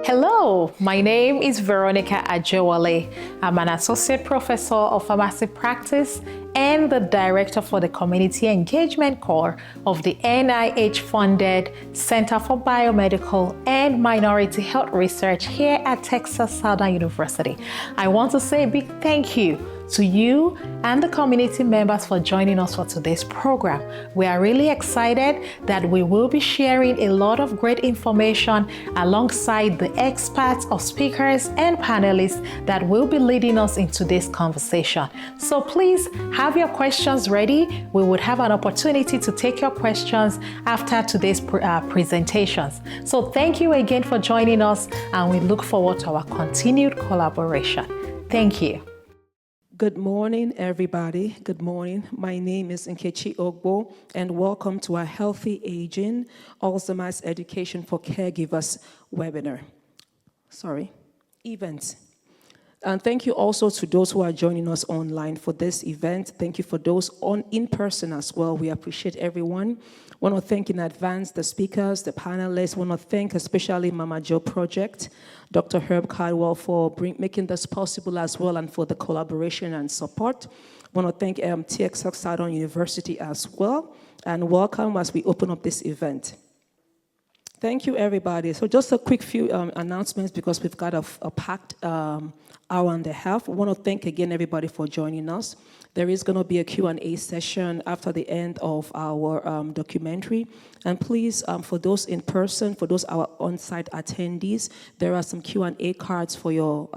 Hello, my name is Veronica Ajewale. I'm an associate professor of pharmacy practice and the director for the Community Engagement Core of the NIH-funded Center for Biomedical and Minority Health Research here at Texas Southern University. I want to say a big thank you to you and the community members for joining us for today's program. We are really excited that we will be sharing a lot of great information alongside the experts or speakers and panelists that will be leading us in today's conversation. So please have your questions ready. We would have an opportunity to take your questions after today's presentations. So thank you again for joining us, and we look forward to our continued collaboration. Thank you. Good morning, everybody. Good morning. My name is Nkechi Ogbo, and welcome to our Healthy Aging, Alzheimer's Education for Caregivers webinar. Event. And thank you also to those who are joining us online for this event. Thank you for those in person as well. We appreciate everyone. Want to thank in advance the speakers, the panelists. Want to thank especially Mama Joe Project, Dr. Herb Caldwell for making this possible as well, and for the collaboration and support. Want to thank TXX Southern University as well, and welcome as we open up this event. Thank you, everybody. So just a quick few announcements because we've got a packed hour and a half. I want to thank again everybody for joining us. There is going to be a Q&A session after the end of our documentary. And please, for those in person, for those our on-site attendees, there are some Q&A cards for you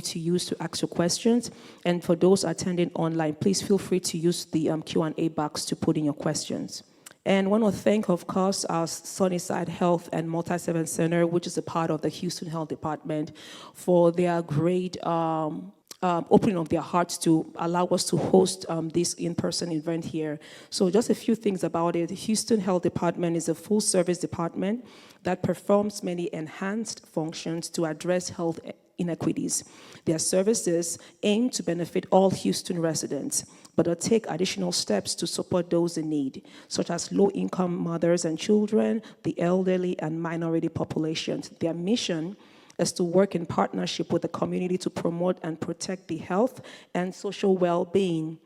to use to ask your questions. And for those attending online, please feel free to use the Q&A box to put in your questions. And I want to thank, of course, our Sunnyside Health and Multi-Service Center, which is a part of the Houston Health Department, for their great opening of their hearts to allow us to host this in-person event here. So just a few things about it. The Houston Health Department is a full-service department that performs many enhanced functions to address health inequities. Their services aim to benefit all Houston residents, but take additional steps to support those in need, such as low-income mothers and children, the elderly, and minority populations. Their mission is to work in partnership with the community to promote and protect the health and social well-being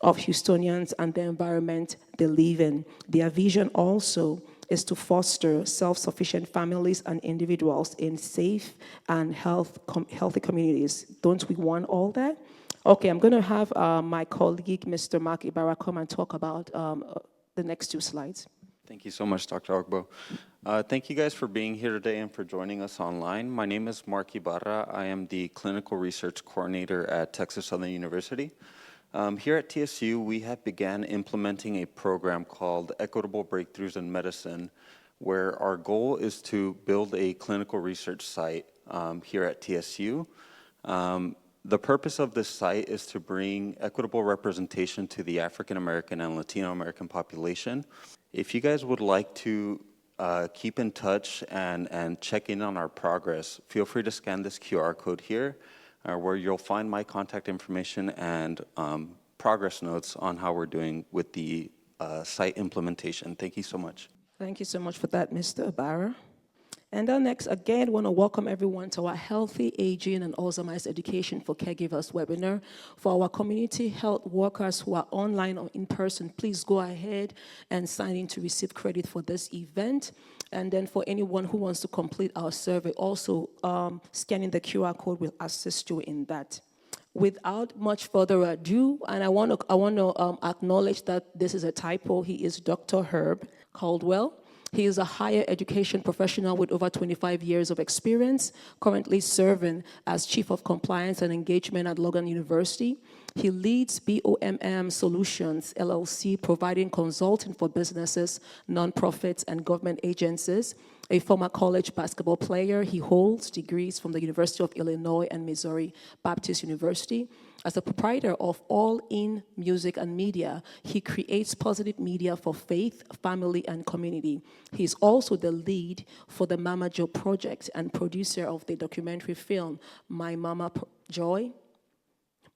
of Houstonians and the environment they live in. Their vision also is to foster self-sufficient families and individuals in safe and healthy communities. Don't we want all that? Okay, I'm going to have my colleague, Mr. Mark Ibarra, come and talk about the next two slides. Thank you so much, Dr. Ogbo. Thank you guys for being here today and for joining us online. My name is Mark Ibarra. I am the Clinical Research Coordinator at Texas Southern University. Here at TSU, we have began implementing a program called Equitable Breakthroughs in Medicine, where our goal is to build a clinical research site here at TSU. The purpose of this site is to bring equitable representation to the African American and Latino American population. If you guys would like to keep in touch and check in on our progress, feel free to scan this QR code here, where you'll find my contact information and progress notes on how we're doing with the site implementation. Thank you so much. Thank you so much for that, Mr. Ibarra. And then next, again, want to welcome everyone to our Healthy Aging and Alzheimer's Education for Caregivers webinar. For our community health workers who are online or in person, please go ahead and sign in to receive credit for this event. And then for anyone who wants to complete our survey, also scanning the QR code will assist you in that. Without much further ado, and I want to acknowledge that this is a typo. He is Dr. Herb Caldwell. He is a higher education professional with over 25 years of experience, currently serving as Chief of Compliance and Engagement at Logan University. He leads BOMM Solutions, LLC, providing consulting for businesses, nonprofits, and government agencies. A former college basketball player, he holds degrees from the University of Illinois and Missouri Baptist University. As a proprietor of All In Music and Media, he creates positive media for faith, family, and community. He's also the lead for the Mama Joe Project and producer of the documentary film, My Mama Joy.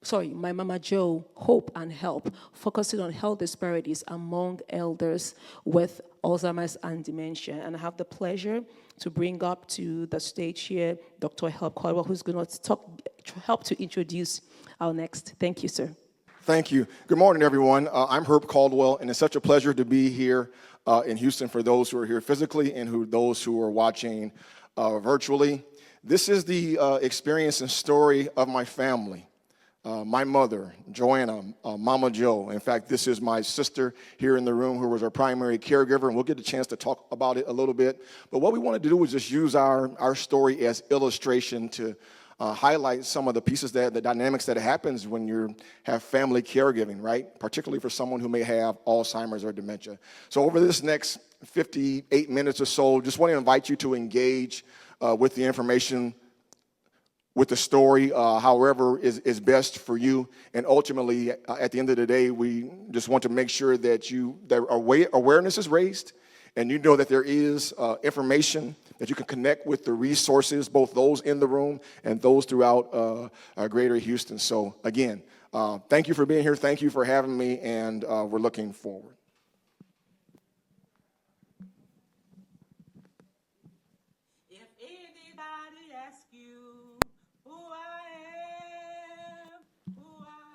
My Mama Joe, Hope and Help, focusing on health disparities among elders with Alzheimer's and dementia. And I have the pleasure to bring up to the stage here Dr. Caldwell, who's going to help to introduce our next. Thank you, sir. Thank you. Good morning, everyone. I'm Herb Caldwell, and it's such a pleasure to be here in Houston for those who are here physically and those who are watching virtually. This is the experience and story of my family. My mother, Joanna, Mama Joe. In fact, this is my sister here in the room who was our primary caregiver, and we'll get a chance to talk about it a little bit. But what we wanted to do was just use our story as illustration to highlight some of the pieces the dynamics that happens when you have family caregiving, right? Particularly for someone who may have Alzheimer's or dementia. So over this next 58 minutes or so, just want to invite you to engage with the information, with the story, however is best for you. And ultimately, at the end of the day, we just want to make sure that awareness is raised, and you know that there is information that you can connect with the resources, both those in the room and those throughout greater Houston. So again, thank you for being here. Thank you for having me, and we're looking forward. If anybody asks you who I am,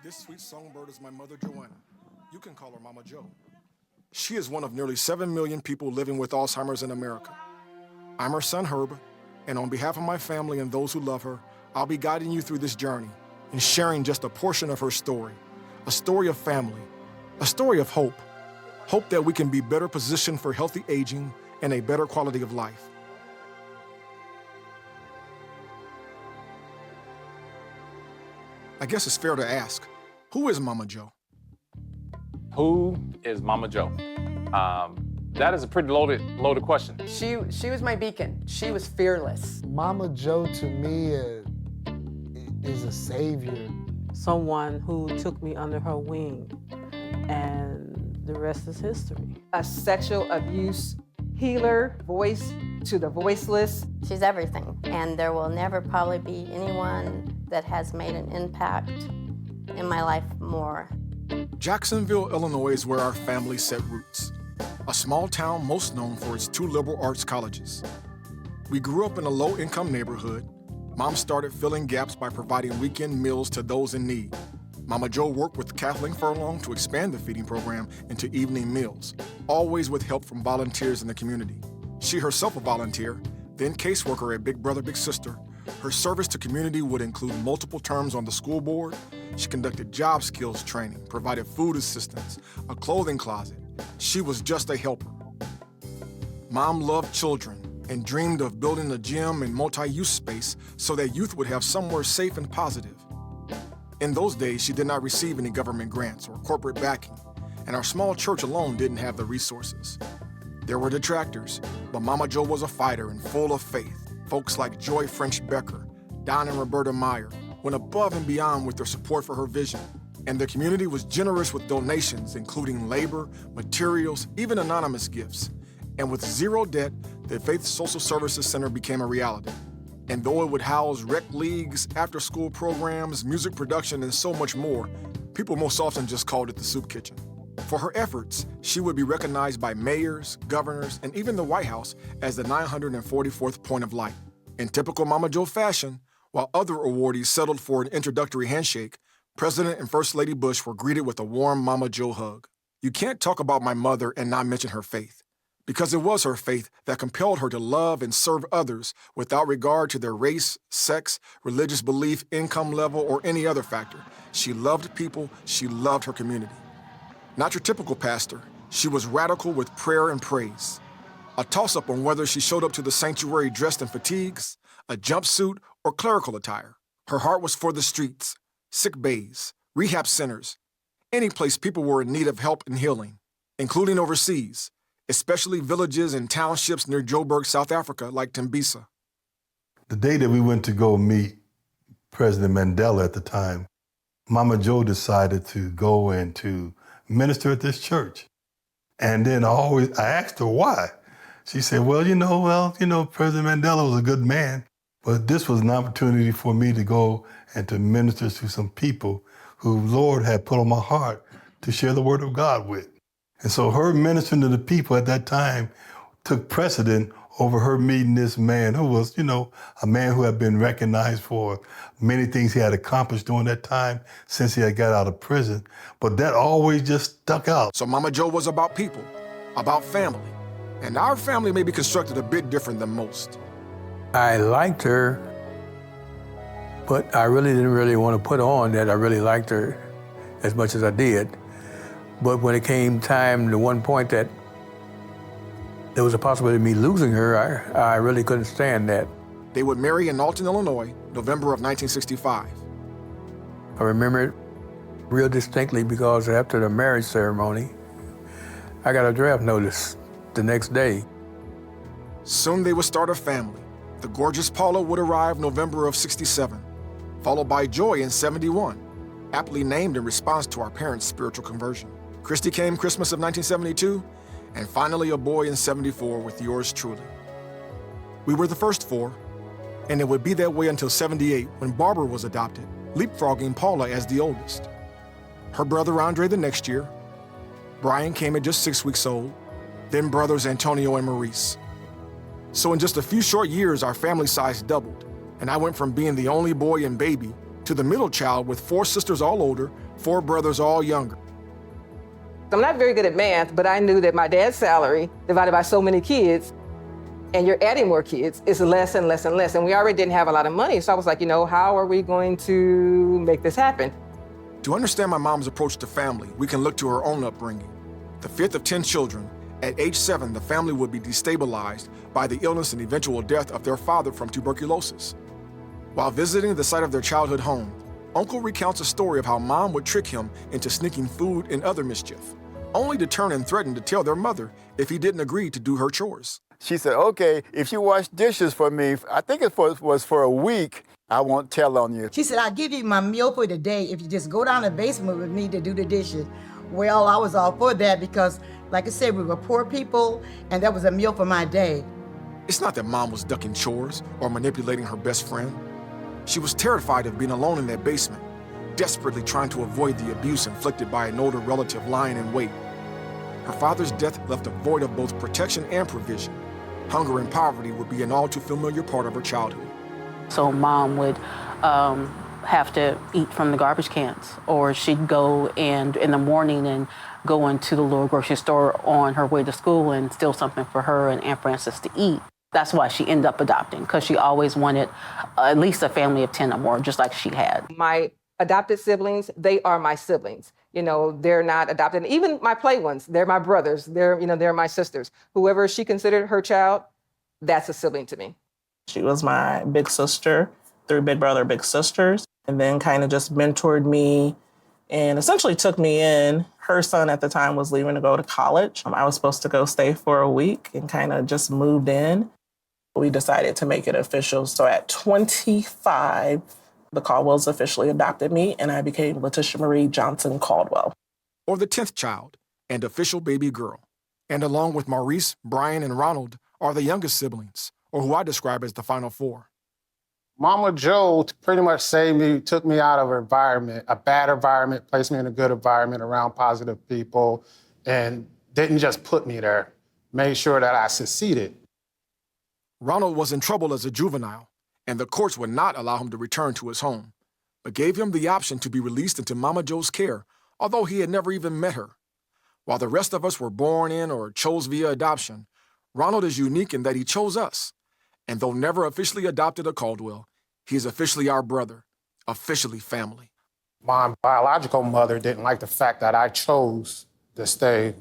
This sweet songbird is my mother, Joanna. You can call her Mama Joe. She is one of nearly 7 million people living with Alzheimer's in America. I'm her son, Herb, and on behalf of my family and those who love her, I'll be guiding you through this journey and sharing just a portion of her story, a story of family, a story of hope, hope that we can be better positioned for healthy aging and a better quality of life. I guess it's fair to ask, who is Mama Joe? Who is Mama Joe? That is a pretty loaded question. She was my beacon. She was fearless. Mama Joe to me is a savior. Someone who took me under her wing, and the rest is history. A sexual abuse healer, voice to the voiceless. She's everything, and there will never probably be anyone that has made an impact in my life more. Jacksonville, Illinois is where our family set roots. A small town most known for its 2 liberal arts colleges. We grew up in a low-income neighborhood. Mom started filling gaps by providing weekend meals to those in need. Mama Joe worked with Kathleen Furlong to expand the feeding program into evening meals, always with help from volunteers in the community. She herself a volunteer, then caseworker at Big Brother Big Sister. Her service to community would include multiple terms on the school board. She conducted job skills training, provided food assistance, a clothing closet. She was just a helper. Mom loved children and dreamed of building a gym and multi-use space so that youth would have somewhere safe and positive. In those days, she did not receive any government grants or corporate backing, and our small church alone didn't have the resources. There were detractors, but Mama Joe was a fighter and full of faith. Folks like Joy French Becker, Don and Roberta Meyer went above and beyond with their support for her vision. And the community was generous with donations, including labor, materials, even anonymous gifts. And with zero debt, the Faith Social Services Center became a reality. And though it would house rec leagues, after-school programs, music production, and so much more, people most often just called it the soup kitchen. For her efforts, she would be recognized by mayors, governors, and even the White House as the 944th point of light. In typical Mama Joe fashion, while other awardees settled for an introductory handshake, President and First Lady Bush were greeted with a warm Mama Joe hug. You can't talk about my mother and not mention her faith, because it was her faith that compelled her to love and serve others without regard to their race, sex, religious belief, income level, or any other factor. She loved people, she loved her community. Not your typical pastor, she was radical with prayer and praise. A toss-up on whether she showed up to the sanctuary dressed in fatigues, a jumpsuit, or clerical attire. Her heart was for the streets, sick bays, rehab centers, any place people were in need of help and healing, including overseas, especially villages and townships near Joburg, South Africa, like Tembisa. The day that we went to go meet President Mandela at the time, Mama Joe decided to go and to minister at this church. And then I asked her why. She said, President Mandela was a good man, but this was an opportunity for me to go and to minister to some people who Lord had put on my heart to share the word of God with. And so her ministering to the people at that time took precedent over her meeting this man who was, a man who had been recognized for many things he had accomplished during that time since he had got out of prison. But that always just stuck out. So Mama Joe was about people, about family. And our family may be constructed a bit different than most. I liked her, but I really didn't want to put on that I really liked her as much as I did. But when it came time to one point that there was a possibility of me losing her, I really couldn't stand that. They would marry in Alton, Illinois, November of 1965. I remember it real distinctly because after the marriage ceremony, I got a draft notice the next day. Soon they would start a family. The gorgeous Paula would arrive November of 67, followed by Joy in 71, aptly named in response to our parents' spiritual conversion. Christy came Christmas of 1972, and finally a boy in 74 with yours truly. We were the first four, and it would be that way until 78 when Barbara was adopted, leapfrogging Paula as the oldest. Her brother Andre the next year, Brian came at just 6 weeks old, then brothers Antonio and Maurice. So in just a few short years, our family size doubled, and I went from being the only boy and baby to the middle child with 4 sisters all older, 4 brothers all younger. I'm not very good at math, but I knew that my dad's salary divided by so many kids, and you're adding more kids, is less and less and less. And we already didn't have a lot of money. So I was like, how are we going to make this happen? To understand my mom's approach to family, we can look to her own upbringing. The 5th of 10 children, at age 7, the family would be destabilized by the illness and eventual death of their father from tuberculosis. While visiting the site of their childhood home, Uncle recounts a story of how Mom would trick him into sneaking food and other mischief, only to turn and threaten to tell their mother if he didn't agree to do her chores. She said, okay, if you wash dishes for me, I think it was for a week, I won't tell on you. She said, I'll give you my meal for the day if you just go down to the basement with me to do the dishes. Well, I was all for that because, like I said, we were poor people, and that was a meal for my day. It's not that Mom was ducking chores or manipulating her best friend. She was terrified of being alone in that basement, desperately trying to avoid the abuse inflicted by an older relative lying in wait. Her father's death left a void of both protection and provision. Hunger and poverty would be an all too familiar part of her childhood. So Mom would have to eat from the garbage cans, or she'd go and in the morning and go into the little grocery store on her way to school and steal something for her and Aunt Frances to eat. That's why she ended up adopting, because she always wanted at least a family of 10 or more, just like she had. My adopted siblings, they are my siblings. They're not adopted. Even my play ones, they're my brothers. They're my sisters. Whoever she considered her child, that's a sibling to me. She was my big sister, 3 big brother, big sisters, and then kind of just mentored me and essentially took me in. Her son at the time was leaving to go to college. I was supposed to go stay for a week and kind of just moved in. We decided to make it official. So at 25, the Caldwells officially adopted me, and I became Letitia Marie Johnson Caldwell. Or the 10th child and official baby girl. And along with Maurice, Brian, and Ronald are the youngest siblings, or who I describe as the final 4. Mama Joe pretty much saved me, took me out of an environment, a bad environment, placed me in a good environment around positive people, and didn't just put me there, made sure that I succeeded. Ronald was in trouble as a juvenile, and the courts would not allow him to return to his home, but gave him the option to be released into Mama Joe's care, although he had never even met her. While the rest of us were born in or chose via adoption, Ronald is unique in that he chose us. And though never officially adopted a Caldwell, he is officially our brother, officially family. My biological mother didn't like the fact that I chose to stay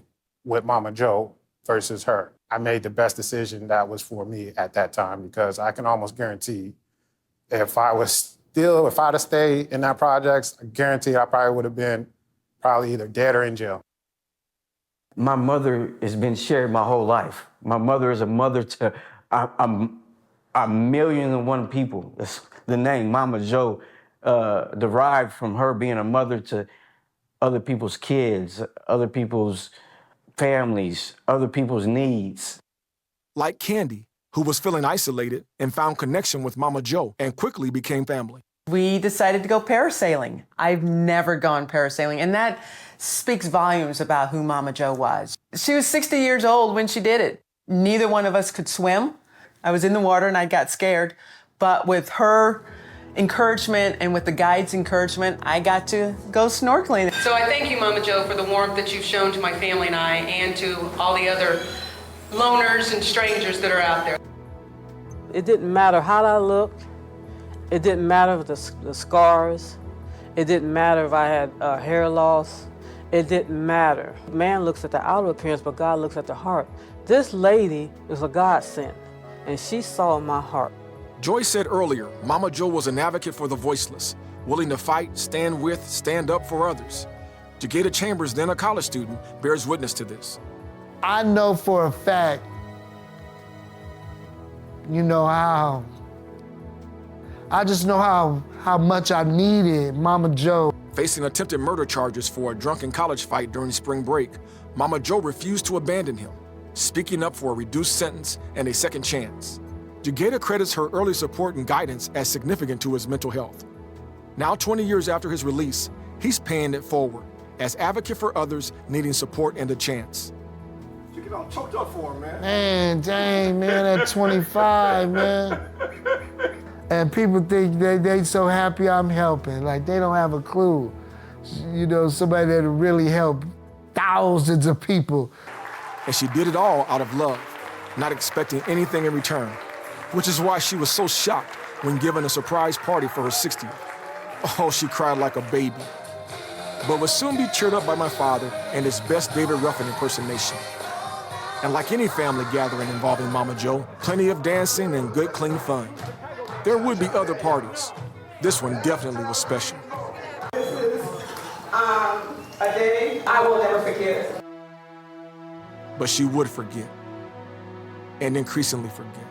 with Mama Joe versus her. I made the best decision that was for me at that time, because I can almost guarantee if I'd have stayed in that projects, I guarantee I probably would have been either dead or in jail. My mother has been shared my whole life. My mother is a mother to a million and one people. The name Mama Joe derived from her being a mother to other people's kids, other people's families, other people's needs. Like Candy, who was feeling isolated and found connection with Mama Joe and quickly became family. We decided to go parasailing. I've never gone parasailing, and that speaks volumes about who Mama Joe was. She was 60 years old when she did it. Neither one of us could swim. I was in the water and I got scared, but with her encouragement and with the guide's encouragement, I got to go snorkeling. So I thank you, Mama Joe, for the warmth that you've shown to my family and I, and to all the other loners and strangers that are out there. It didn't matter how I looked. It didn't matter the scars. It didn't matter if I had hair loss. It didn't matter. Man looks at the outer appearance, but God looks at the heart. This lady is a godsend, and she saw my heart. Joy said earlier, Mama Joe was an advocate for the voiceless, willing to fight, stand with, stand up for others. Jageda Chambers, then a college student, bears witness to this. I know for a fact, I just know how much I needed Mama Joe. Facing attempted murder charges for a drunken college fight during spring break, Mama Joe refused to abandon him, speaking up for a reduced sentence and a second chance. Jageda credits her early support and guidance as significant to his mental health. Now, 20 years after his release, he's paying it forward as advocate for others needing support and a chance. You get all choked up for him, man. Man, dang, man, at 25, man. And people think they so happy I'm helping. Like, they don't have a clue. Somebody that'll really help thousands of people. And she did it all out of love, not expecting anything in return, which is why she was so shocked when given a surprise party for her 60th. Oh, she cried like a baby, but would soon be cheered up by my father and his best David Ruffin impersonation. And like any family gathering involving Mama Joe, plenty of dancing and good, clean fun. There would be other parties. This one definitely was special. This is a day I will never forget. But she would forget, and increasingly forget.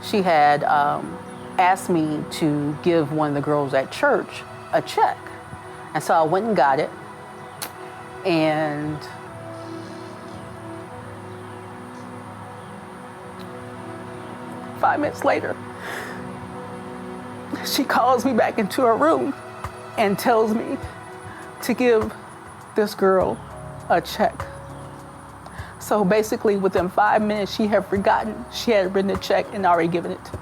She had asked me to give one of the girls at church a check. And so I went and got it. And five minutes later, she calls me back into her room and tells me to give this girl a check. So basically, within 5 minutes, she had forgotten she had written a check and already given it to me.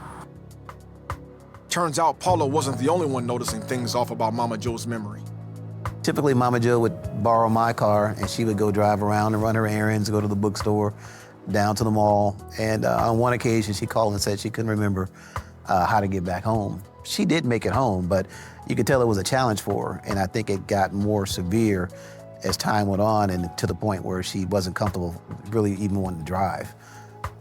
Turns out Paula wasn't the only one noticing things off about Mama Joe's memory. Typically, Mama Joe would borrow my car, and she would go drive around and run her errands, go to the bookstore, down to the mall. And on one occasion, she called and said she couldn't remember how to get back home. She did make it home, but you could tell it was a challenge for her, and I think it got more severe as time went on, and to the point where she wasn't comfortable really even wanting to drive.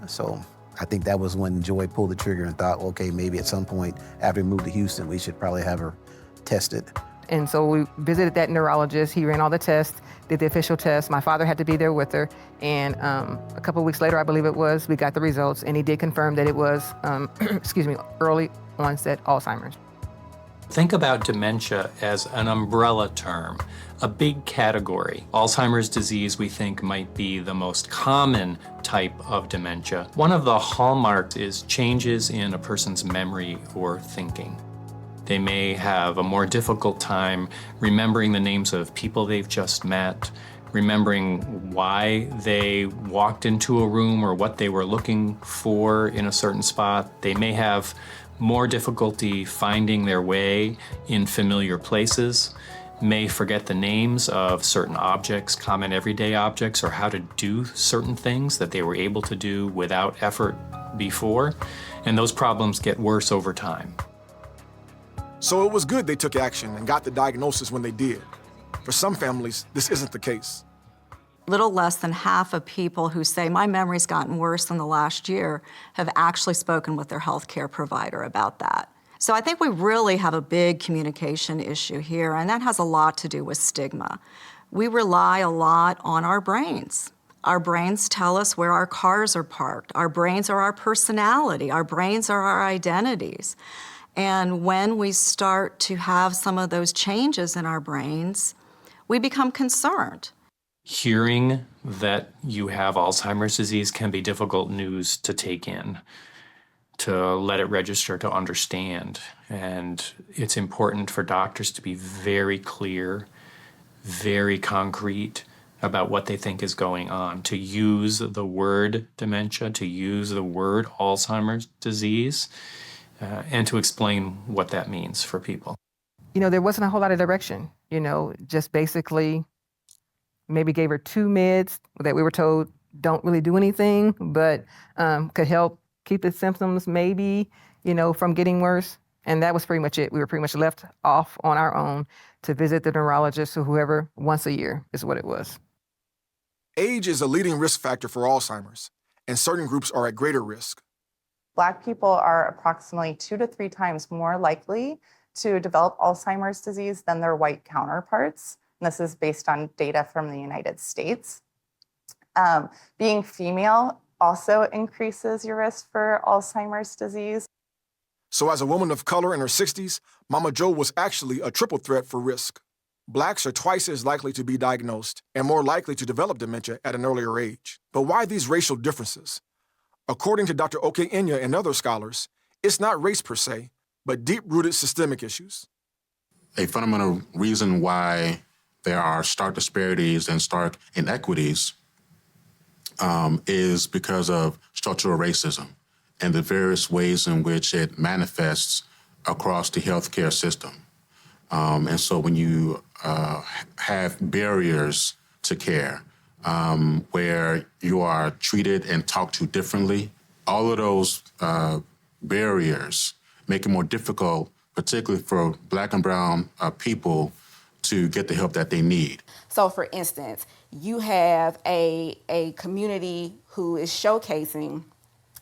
So I think that was when Joy pulled the trigger and thought, okay, maybe at some point after we moved to Houston, we should probably have her tested. And so we visited that neurologist. He ran all the tests, did the official test. My father had to be there with her. And a couple of weeks later, I believe it was, we got the results, and he did confirm that it was, early onset Alzheimer's. Think about dementia as an umbrella term, a big category. Alzheimer's disease, we think, might be the most common type of dementia. One of the hallmarks is changes in a person's memory or thinking. They may have a more difficult time remembering the names of people they've just met, remembering why they walked into a room or what they were looking for in a certain spot. They may have more difficulty finding their way in familiar places, may forget the names of certain objects, common everyday objects, or how to do certain things that they were able to do without effort before, and those problems get worse over time. So it was good they took action and got the diagnosis when they did. For some families, this isn't the case. Little less than half of people who say, my memory's gotten worse in the last year, have actually spoken with their healthcare provider about that. So I think we really have a big communication issue here, and that has a lot to do with stigma. We rely a lot on our brains. Our brains tell us where our cars are parked. Our brains are our personality. Our brains are our identities. And when we start to have some of those changes in our brains, we become concerned. Hearing that you have Alzheimer's disease can be difficult news to take in. to let it register, to understand. And it's important for doctors to be very clear, very concrete about what they think is going on, to use the word dementia, to use the word Alzheimer's disease, and to explain what that means for people. There wasn't a whole lot of direction, just basically maybe gave her 2 meds that we were told don't really do anything, but could help keep the symptoms maybe, from getting worse. And that was pretty much it. We were pretty much left off on our own to visit the neurologist or whoever once a year is what it was. Age is a leading risk factor for Alzheimer's, and certain groups are at greater risk. Black people are approximately 2 to 3 times more likely to develop Alzheimer's disease than their white counterparts. And this is based on data from the United States. Being female also increases your risk for Alzheimer's disease. So as a woman of color in her 60s, Mama Jo was actually a triple threat for risk. Blacks are twice as likely to be diagnosed and more likely to develop dementia at an earlier age. But why these racial differences? According to Dr. Oke Inya and other scholars, it's not race per se, but deep-rooted systemic issues. A fundamental reason why there are stark disparities and stark inequities is because of structural racism and the various ways in which it manifests across the healthcare system. And so when you have barriers to care, where you are treated and talked to differently, all of those barriers make it more difficult, particularly for Black and brown people, to get the help that they need. So for instance, you have a community who is showcasing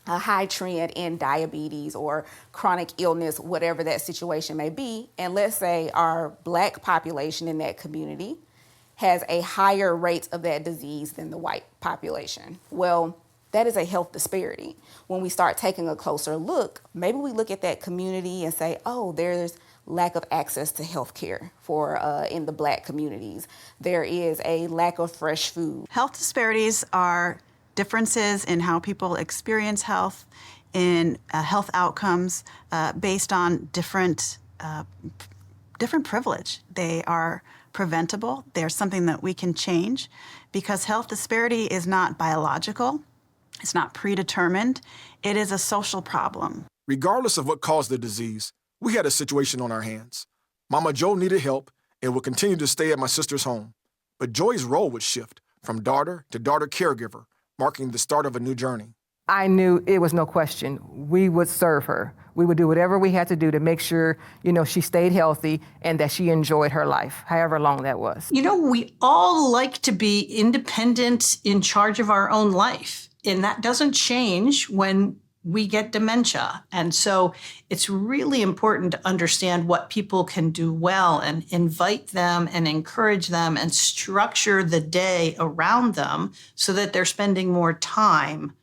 a high trend in diabetes or chronic illness, whatever that situation may be. And let's say our Black population in that community has a higher rate of that disease than the white population. Well, that is a health disparity. When we start taking a closer look, maybe we look at that community and say, oh, there's lack of access to health care for in the Black communities. There is a lack of fresh food. Health disparities are differences in how people experience health, in health outcomes based on different privilege. They are preventable. They're something that we can change because health disparity is not biological. It's not predetermined. It is a social problem. Regardless of what caused the disease, we had a situation on our hands. Mama Jo needed help and would continue to stay at my sister's home. But Joy's role would shift from daughter to daughter caregiver, marking the start of a new journey. I knew it was no question. We would serve her. We would do whatever we had to do to make sure, she stayed healthy and that she enjoyed her life, however long that was. We all like to be independent, in charge of our own life. And that doesn't change when we get dementia. And so it's really important to understand what people can do well and invite them and encourage them and structure the day around them so that they're spending more time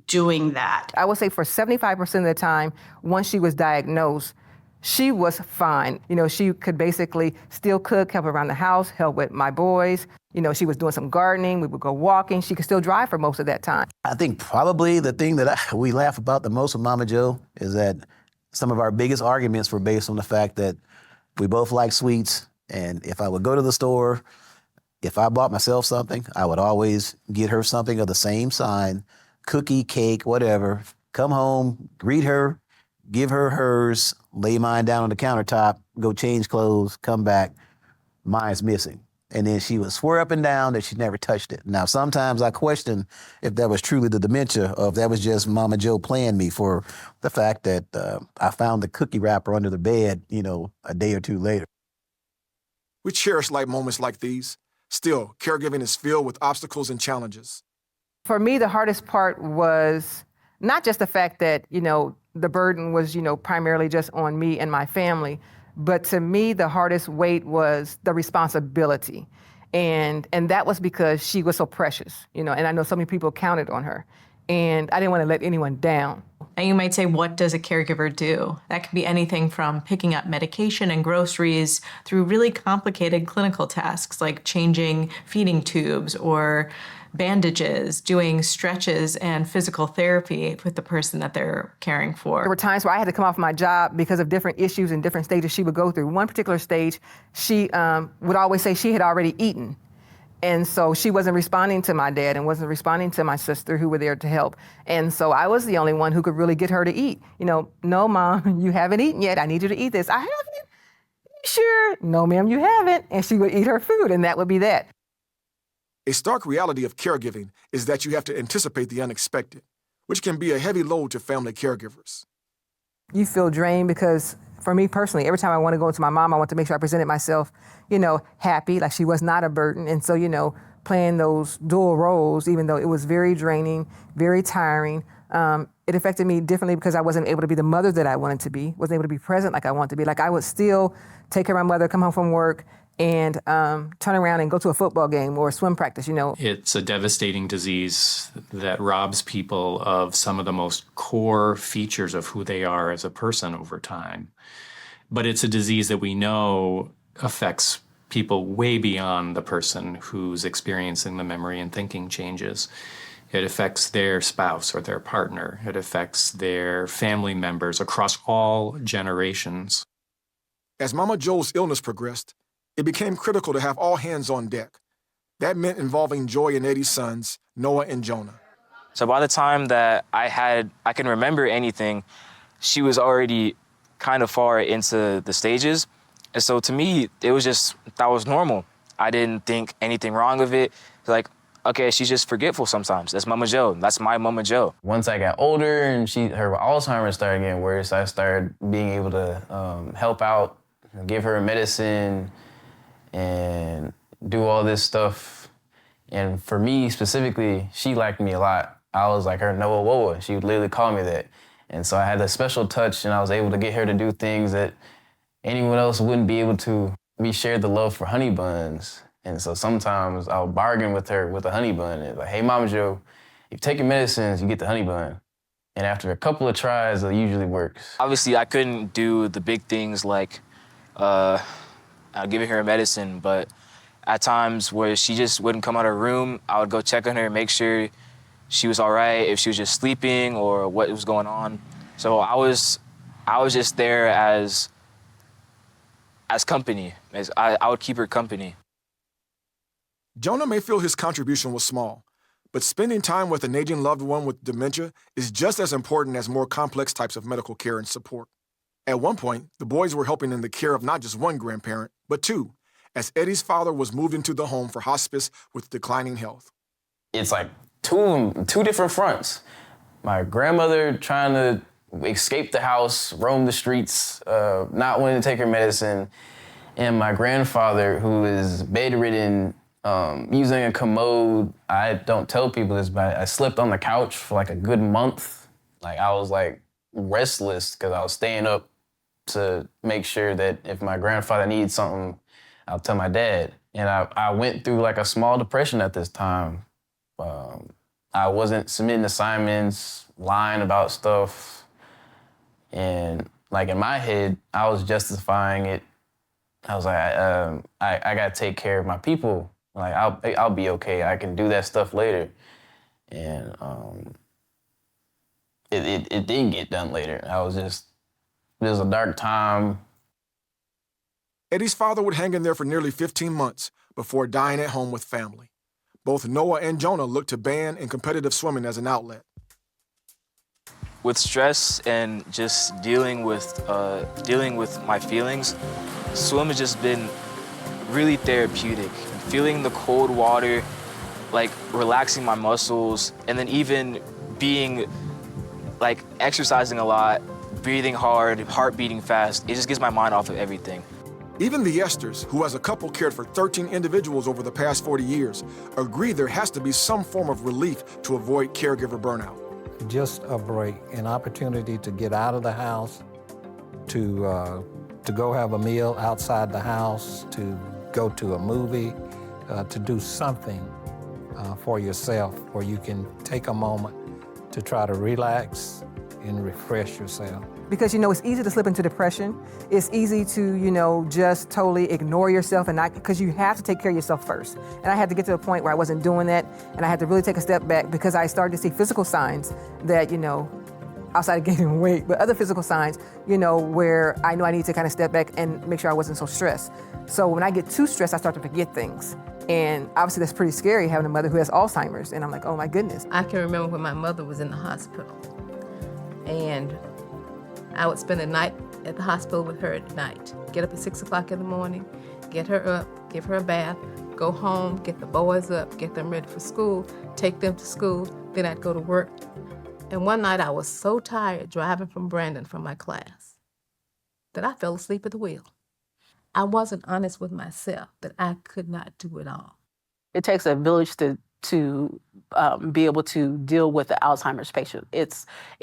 doing that. I would say for 75% of the time, once she was diagnosed, she was fine. She could basically still cook, help around the house, help with my boys. She was doing some gardening. We would go walking. She could still drive for most of that time. I think probably the thing that we laugh about the most with Mama Jo is that some of our biggest arguments were based on the fact that we both like sweets. And if I would go to the store, if I bought myself something, I would always get her something of the same sign, cookie, cake, whatever, come home, greet her, give her hers, lay mine down on the countertop, go change clothes, come back, mine's missing. And then she would swear up and down that she never touched it. Now, sometimes I question if that was truly the dementia or if that was just Mama Jo playing me for the fact that I found the cookie wrapper under the bed, a day or two later. We cherish moments like these. Still, caregiving is filled with obstacles and challenges. For me, the hardest part was not just the fact that, the burden was, primarily just on me and my family, but to me, the hardest weight was the responsibility. And that was because she was so precious, and I know so many people counted on her. And I didn't want to let anyone down. And you might say, what does a caregiver do? That could be anything from picking up medication and groceries through really complicated clinical tasks like changing feeding tubes or bandages, doing stretches and physical therapy with the person that they're caring for. There were times where I had to come off my job because of different issues and different stages she would go through. One particular stage, she would always say she had already eaten. And so she wasn't responding to my dad and wasn't responding to my sister who were there to help. And so I was the only one who could really get her to eat. You know, no, Mom, you haven't eaten yet. I need you to eat this. I haven't. Sure. No, ma'am, you haven't. And she would eat her food, and that would be that. A stark reality of caregiving is that you have to anticipate the unexpected, which can be a heavy load to family caregivers. You feel drained because, for me personally, every time I want to go to my mom, I want to make sure I presented myself, happy, like she was not a burden. And so, playing those dual roles, even though it was very draining, very tiring, it affected me differently because I wasn't able to be the mother that I wanted to be, wasn't able to be present like I wanted to be. Like I would still take care of my mother, come home from work, and turn around and go to a football game or swim practice, It's a devastating disease that robs people of some of the most core features of who they are as a person over time. But it's a disease that we know affects people way beyond the person who's experiencing the memory and thinking changes. It affects their spouse or their partner. It affects their family members across all generations. As Mama Joe's illness progressed, it became critical to have all hands on deck. That meant involving Joy and Eddie's sons, Noah and Jonah. So by the time that I can remember anything, she was already kind of far into the stages. And so to me, that was normal. I didn't think anything wrong with it. Like, okay, she's just forgetful sometimes. That's Mama Joe. That's my Mama Joe. Once I got older and her Alzheimer's started getting worse, I started being able to help out, give her medicine, and do all this stuff. And for me specifically, she liked me a lot. I was like her Noah Woa. She would literally call me that. And so I had a special touch, and I was able to get her to do things that anyone else wouldn't be able to. We shared the love for honey buns. And so sometimes I'll bargain with her with a honey bun. It's like, hey, Mama Joe, if you take your medicines, you get the honey bun. And after a couple of tries, it usually works. Obviously, I couldn't do the big things like giving her medicine, but at times where she just wouldn't come out of her room, I would go check on her and make sure she was all right, if she was just sleeping or what was going on. So I was just there as company. I would keep her company. Jonah may feel his contribution was small, but spending time with an aging loved one with dementia is just as important as more complex types of medical care and support. At one point, the boys were helping in the care of not just one grandparent, but two, as Eddie's father was moved into the home for hospice with declining health. It's like two different fronts. My grandmother trying to escape the house, roam the streets, not wanting to take her medicine, and my grandfather who is bedridden, using a commode. I don't tell people this, but I slept on the couch for like a good month. Like I was like restless because I was staying up to make sure that if my grandfather needs something, I'll tell my dad. And I went through like a small depression at this time. I wasn't submitting assignments, lying about stuff. And like in my head, I was justifying it. I was like, I gotta take care of my people. Like I'll be okay. I can do that stuff later. And it didn't get done later. It was a dark time. Eddie's father would hang in there for nearly 15 months before dying at home with family. Both Noah and Jonah looked to band and competitive swimming as an outlet. With stress and just dealing with my feelings, swim has just been really therapeutic. Feeling the cold water, like relaxing my muscles, and then even being like exercising a lot, breathing hard, heart beating fast, it just gets my mind off of everything. Even the Esters, who as a couple cared for 13 individuals over the past 40 years, agree there has to be some form of relief to avoid caregiver burnout. Just a break, an opportunity to get out of the house, to go have a meal outside the house, to go to a movie, to do something for yourself where you can take a moment to try to relax and refresh yourself. Because, it's easy to slip into depression. It's easy to, just totally ignore yourself and not, because you have to take care of yourself first. And I had to get to a point where I wasn't doing that, and I had to really take a step back because I started to see physical signs that, outside of gaining weight, but other physical signs, where I knew I needed to kind of step back and make sure I wasn't so stressed. So when I get too stressed, I start to forget things. And obviously that's pretty scary, having a mother who has Alzheimer's. And I'm like, oh my goodness. I can remember when my mother was in the hospital. And I would spend the night at the hospital with her at night. Get up at 6 o'clock in the morning, get her up, give her a bath, go home, get the boys up, get them ready for school, take them to school, then I'd go to work. And one night I was so tired driving from Brandon from my class that I fell asleep at the wheel. I wasn't honest with myself that I could not do it all. It takes a village to be able to deal with the Alzheimer's patient. It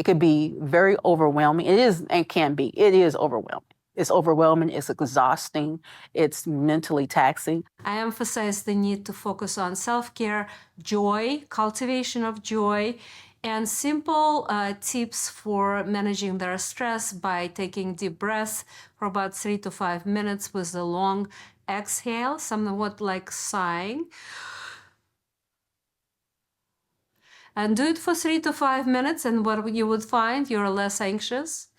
could be very overwhelming. It is and can be. It is overwhelming. It's overwhelming. It's exhausting. It's mentally taxing. I emphasize the need to focus on self-care, joy, cultivation of joy, and simple tips for managing their stress by taking deep breaths for about 3 to 5 minutes with a long exhale, somewhat like sighing. And do it for 3 to 5 minutes, and what you would find, you're less anxious,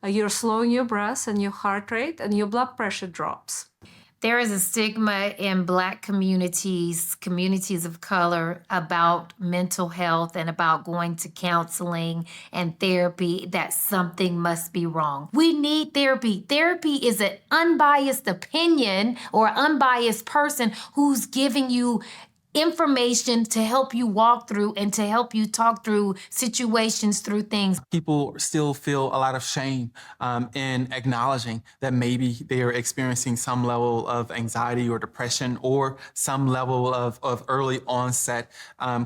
you're slowing your breath and your heart rate, and your blood pressure drops. There is a stigma in Black communities of color, about mental health and about going to counseling and therapy, that something must be wrong. We need therapy. Therapy is an unbiased opinion or unbiased person who's giving you information to help you walk through and to help you talk through situations, through things. People still feel a lot of shame in acknowledging that maybe they are experiencing some level of anxiety or depression or some level of early onset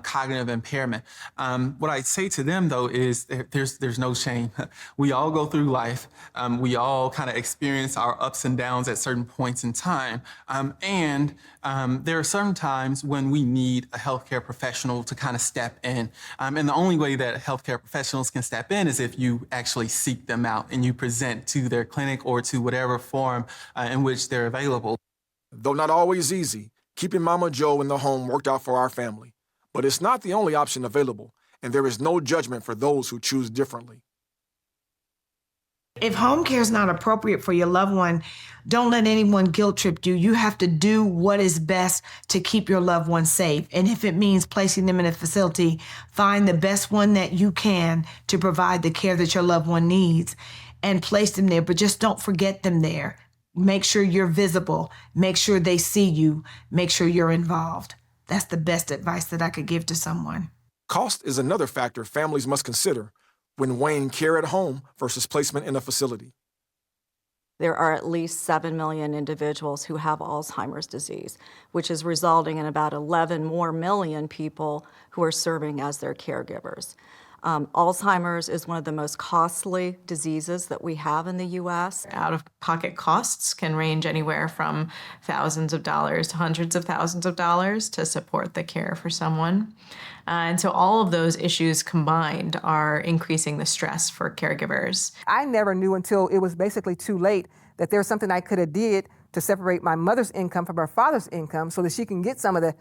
cognitive impairment. What I say to them, though, is there's no shame. We all go through life. We all kind of experience our ups and downs at certain points in time. And there are certain times when we need a healthcare professional to kind of step in. And the only way that healthcare professionals can step in is if you actually seek them out and you present to their clinic or to whatever form in which they're available. Though not always easy, keeping Mama Joe in the home worked out for our family. But it's not the only option available, and there is no judgment for those who choose differently. If home care is not appropriate for your loved one, don't let anyone guilt trip you. You have to do what is best to keep your loved one safe. And if it means placing them in a facility, find the best one that you can to provide the care that your loved one needs and place them there. But just don't forget them there. Make sure you're visible. Make sure they see you. Make sure you're involved. That's the best advice that I could give to someone. Cost is another factor families must consider when weighing care at home versus placement in a facility. There are at least 7 million individuals who have Alzheimer's disease, which is resulting in about 11 more million people who are serving as their caregivers. Alzheimer's is one of the most costly diseases that we have in the U.S. Out-of-pocket costs can range anywhere from thousands of dollars to hundreds of thousands of dollars to support the care for someone. And so all of those issues combined are increasing the stress for caregivers. I never knew until it was basically too late that there's something I could have did to separate my mother's income from her father's income so that she can get some of the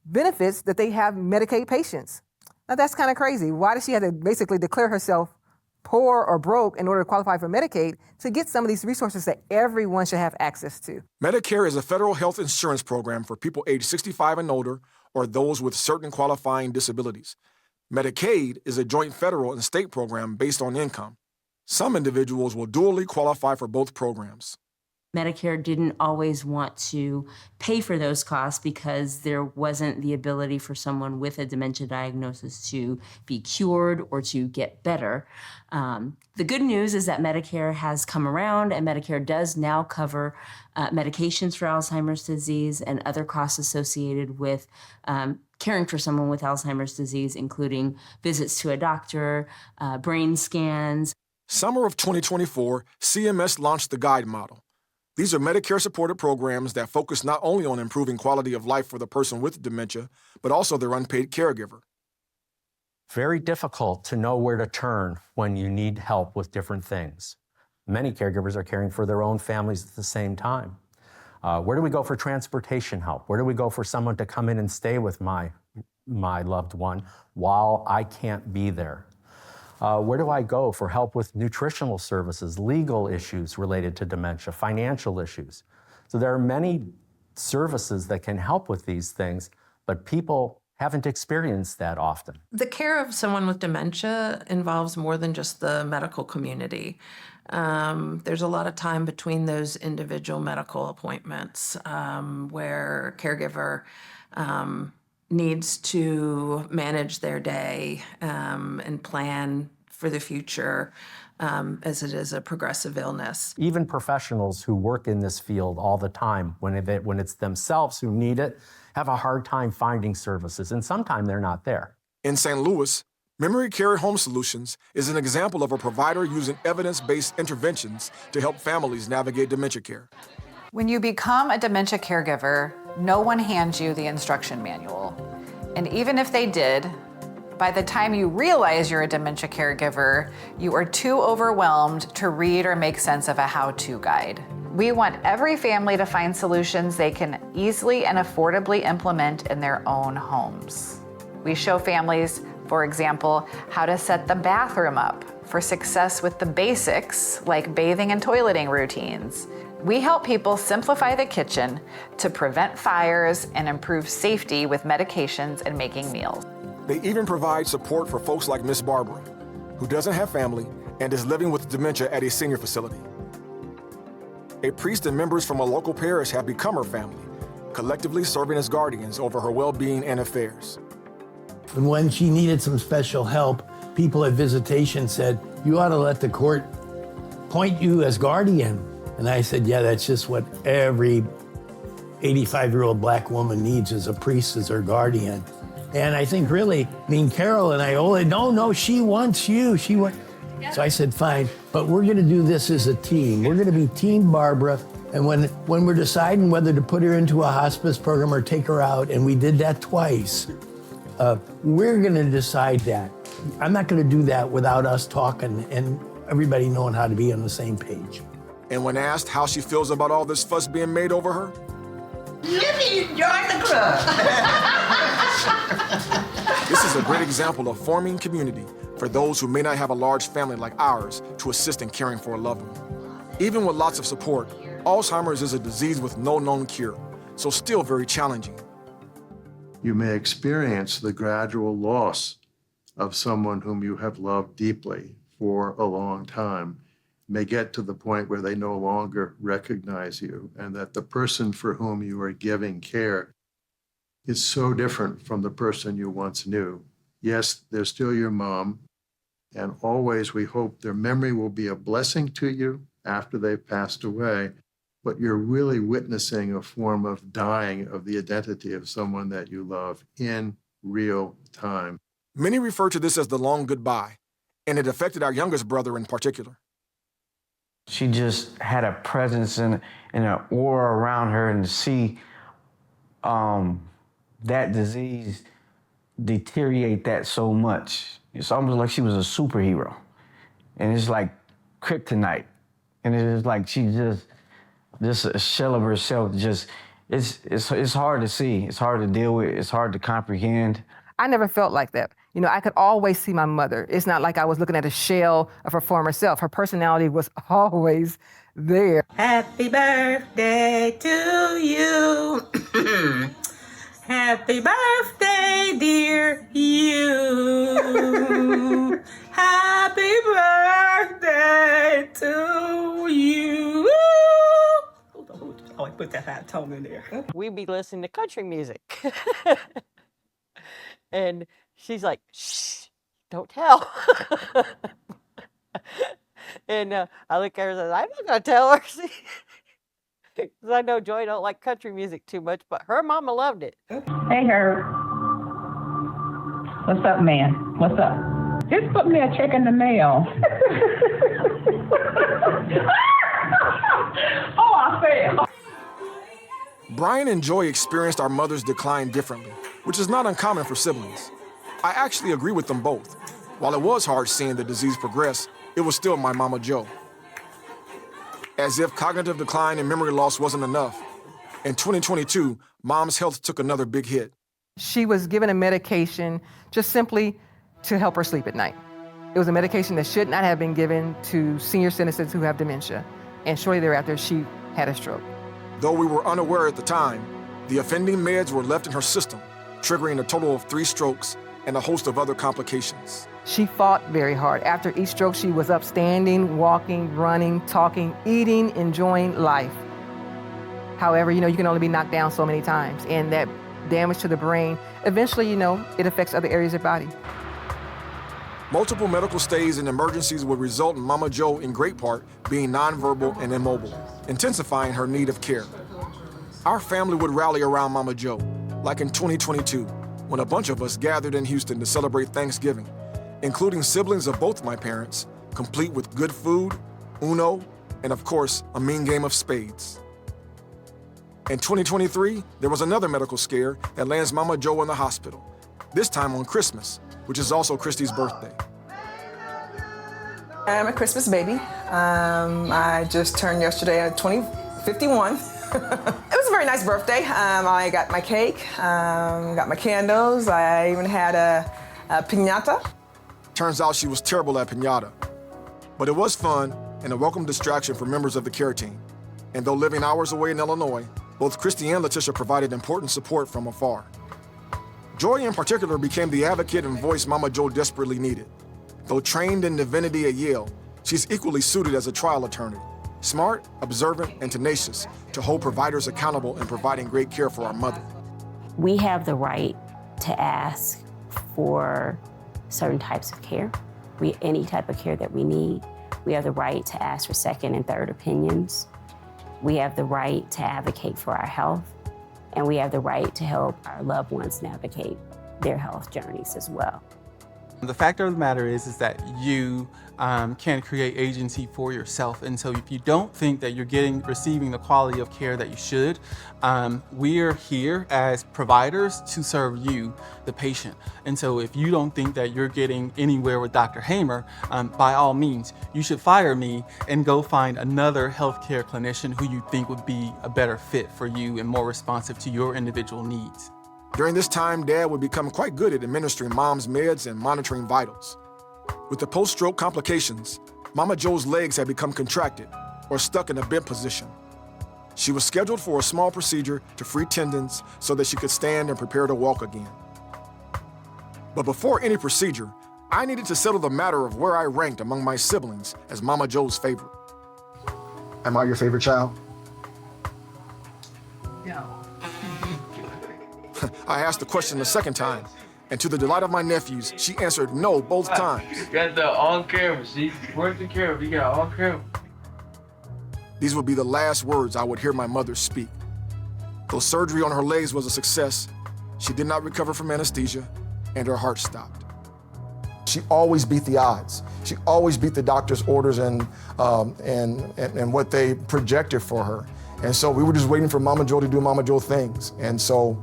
benefits that they have Medicaid patients. Now that's kind of crazy. Why does she have to basically declare herself poor or broke in order to qualify for Medicaid to get some of these resources that everyone should have access to? Medicare is a federal health insurance program for people age 65 and older or those with certain qualifying disabilities. Medicaid is a joint federal and state program based on income. Some individuals will dually qualify for both programs. Medicare didn't always want to pay for those costs because there wasn't the ability for someone with a dementia diagnosis to be cured or to get better. The good news is that Medicare has come around, and Medicare does now cover medications for Alzheimer's disease and other costs associated with caring for someone with Alzheimer's disease, including visits to a doctor, brain scans. Summer of 2024, CMS launched the GUIDE model. These are Medicare-supported programs that focus not only on improving quality of life for the person with dementia, but also their unpaid caregiver. very difficult to know where to turn when you need help with different things. Many caregivers are caring for their own families at the same time. Where do we go for transportation help? Where do we go for someone to come in and stay with my loved one while I can't be there? Where do I go for help with nutritional services, legal issues related to dementia, financial issues? So there are many services that can help with these things, but people haven't experienced that often. The care of someone with dementia involves more than just the medical community. There's a lot of time between those individual medical appointments where a caregiver needs to manage their day and plan for the future as it is a progressive illness. Even professionals who work in this field all the time, when it's themselves who need it, have a hard time finding services, and sometimes they're not there. In St. Louis, Memory Care at Home Solutions is an example of a provider using evidence-based interventions to help families navigate dementia care. When you become a dementia caregiver, no one hands you the instruction manual. And even if they did, by the time you realize you're a dementia caregiver, you are too overwhelmed to read or make sense of a how-to guide. We want every family to find solutions they can easily and affordably implement in their own homes. We show families, for example, how to set the bathroom up for success with the basics like bathing and toileting routines. We help people simplify the kitchen to prevent fires and improve safety with medications and making meals. They even provide support for folks like Miss Barbara, who doesn't have family and is living with dementia at a senior facility. A priest and members from a local parish have become her family, collectively serving as guardians over her well-being and affairs. And when she needed some special help, people at visitation said, "You ought to let the court appoint you as guardian." And I said, "Yeah, that's just what every 85-year-old black woman needs, is a priest as her guardian." And I think really, Carol and Iola, no, she wants you. So I said, fine, but we're gonna do this as a team. We're gonna be Team Barbara. And when we're deciding whether to put her into a hospice program or take her out, and we did that twice, we're gonna decide that. I'm not gonna do that without us talking and everybody knowing how to be on the same page. And when asked how she feels about all this fuss being made over her, Let me join the club. this is a great example of forming community for those who may not have a large family like ours to assist in caring for a loved one. Even with lots of support, Alzheimer's is a disease with no known cure, so still very challenging. You may experience the gradual loss of someone whom you have loved deeply for a long time. May get to the point where they no longer recognize you, and that the person for whom you are giving care is so different from the person you once knew. Yes, they're still your mom, and always we hope their memory will be a blessing to you after they've passed away, but you're really witnessing a form of dying of the identity of someone that you love in real time. Many refer to this as the long goodbye, and it affected our youngest brother in particular. She just had a presence and an aura around her, and to see that disease deteriorate that so much, it's almost like she was a superhero. And it's like kryptonite. And it's like she's just a shell of herself. It's hard to see. It's hard to deal with. It's hard to comprehend. I never felt like that. I could always see my mother. It's not like I was looking at a shell of her former self. Her personality was always there. Happy birthday to you. Happy birthday, dear you. Happy birthday to you. Oh, I put that high tone in there. We be listening to country music. And she's like, shh, don't tell. And I look at her and say, I'm not going to tell her. Because I know Joy don't like country music too much, but her mama loved it. Hey, Herb. What's up, man? What's up? Just put me a check in the mail. Oh, I failed. Brian and Joy experienced our mother's decline differently, which is not uncommon for siblings. I actually agree with them both. While it was hard seeing the disease progress, it was still my Mama Jo. As if cognitive decline and memory loss wasn't enough, in 2022, Mom's health took another big hit. She was given a medication just simply to help her sleep at night. It was a medication that should not have been given to senior citizens who have dementia, and shortly thereafter, she had a stroke. Though we were unaware at the time, the offending meds were left in her system, triggering a total of 3 strokes and a host of other complications. She fought very hard. After each stroke, she was up standing, walking, running, talking, eating, enjoying life. However, you can only be knocked down so many times, and that damage to the brain, eventually, it affects other areas of the body. Multiple medical stays and emergencies would result in Mama Jo, in great part, being nonverbal and immobile, intensifying her need of care. Our family would rally around Mama Jo, like in 2022, when a bunch of us gathered in Houston to celebrate Thanksgiving, including siblings of both my parents, complete with good food, Uno, and of course, a mean game of spades. In 2023, there was another medical scare that lands Mama Jo in the hospital, this time on Christmas, which is also Christy's birthday. I'm a Christmas baby. I just turned yesterday at 51. It was a very nice birthday. I got my cake, got my candles. I even had a piñata. Turns out she was terrible at piñata. But it was fun and a welcome distraction for members of the care team. And though living hours away in Illinois, both Christy and Letitia provided important support from afar. Joy in particular became the advocate and voice Mama Jo desperately needed. Though trained in divinity at Yale, she's equally suited as a trial attorney. Smart, observant, and tenacious to hold providers accountable in providing great care for our mother. We have the right to ask for certain types of care. Any type of care that we need. We have the right to ask for second and third opinions. We have the right to advocate for our health, and we have the right to help our loved ones navigate their health journeys as well. The fact of the matter is that you can create agency for yourself. And so if you don't think that you're receiving the quality of care that you should, we're here as providers to serve you, the patient. And so if you don't think that you're getting anywhere with Dr. Hamer, by all means, you should fire me and go find another healthcare clinician who you think would be a better fit for you and more responsive to your individual needs. During this time, Dad would become quite good at administering Mom's meds and monitoring vitals. With the post-stroke complications, Mama Jo's legs had become contracted or stuck in a bent position. She was scheduled for a small procedure to free tendons so that she could stand and prepare to walk again. But before any procedure, I needed to settle the matter of where I ranked among my siblings as Mama Jo's favorite. Am I your favorite child? No. I asked the question the second time, and to the delight of my nephews, she answered no both times. Got the on camera, see? Where's the camera? You got on camera. These would be the last words I would hear my mother speak. Though surgery on her legs was a success, she did not recover from anesthesia, and her heart stopped. She always beat the odds. She always beat the doctor's orders and what they projected for her. And so we were just waiting for Mama Jo to do Mama Jo things. And so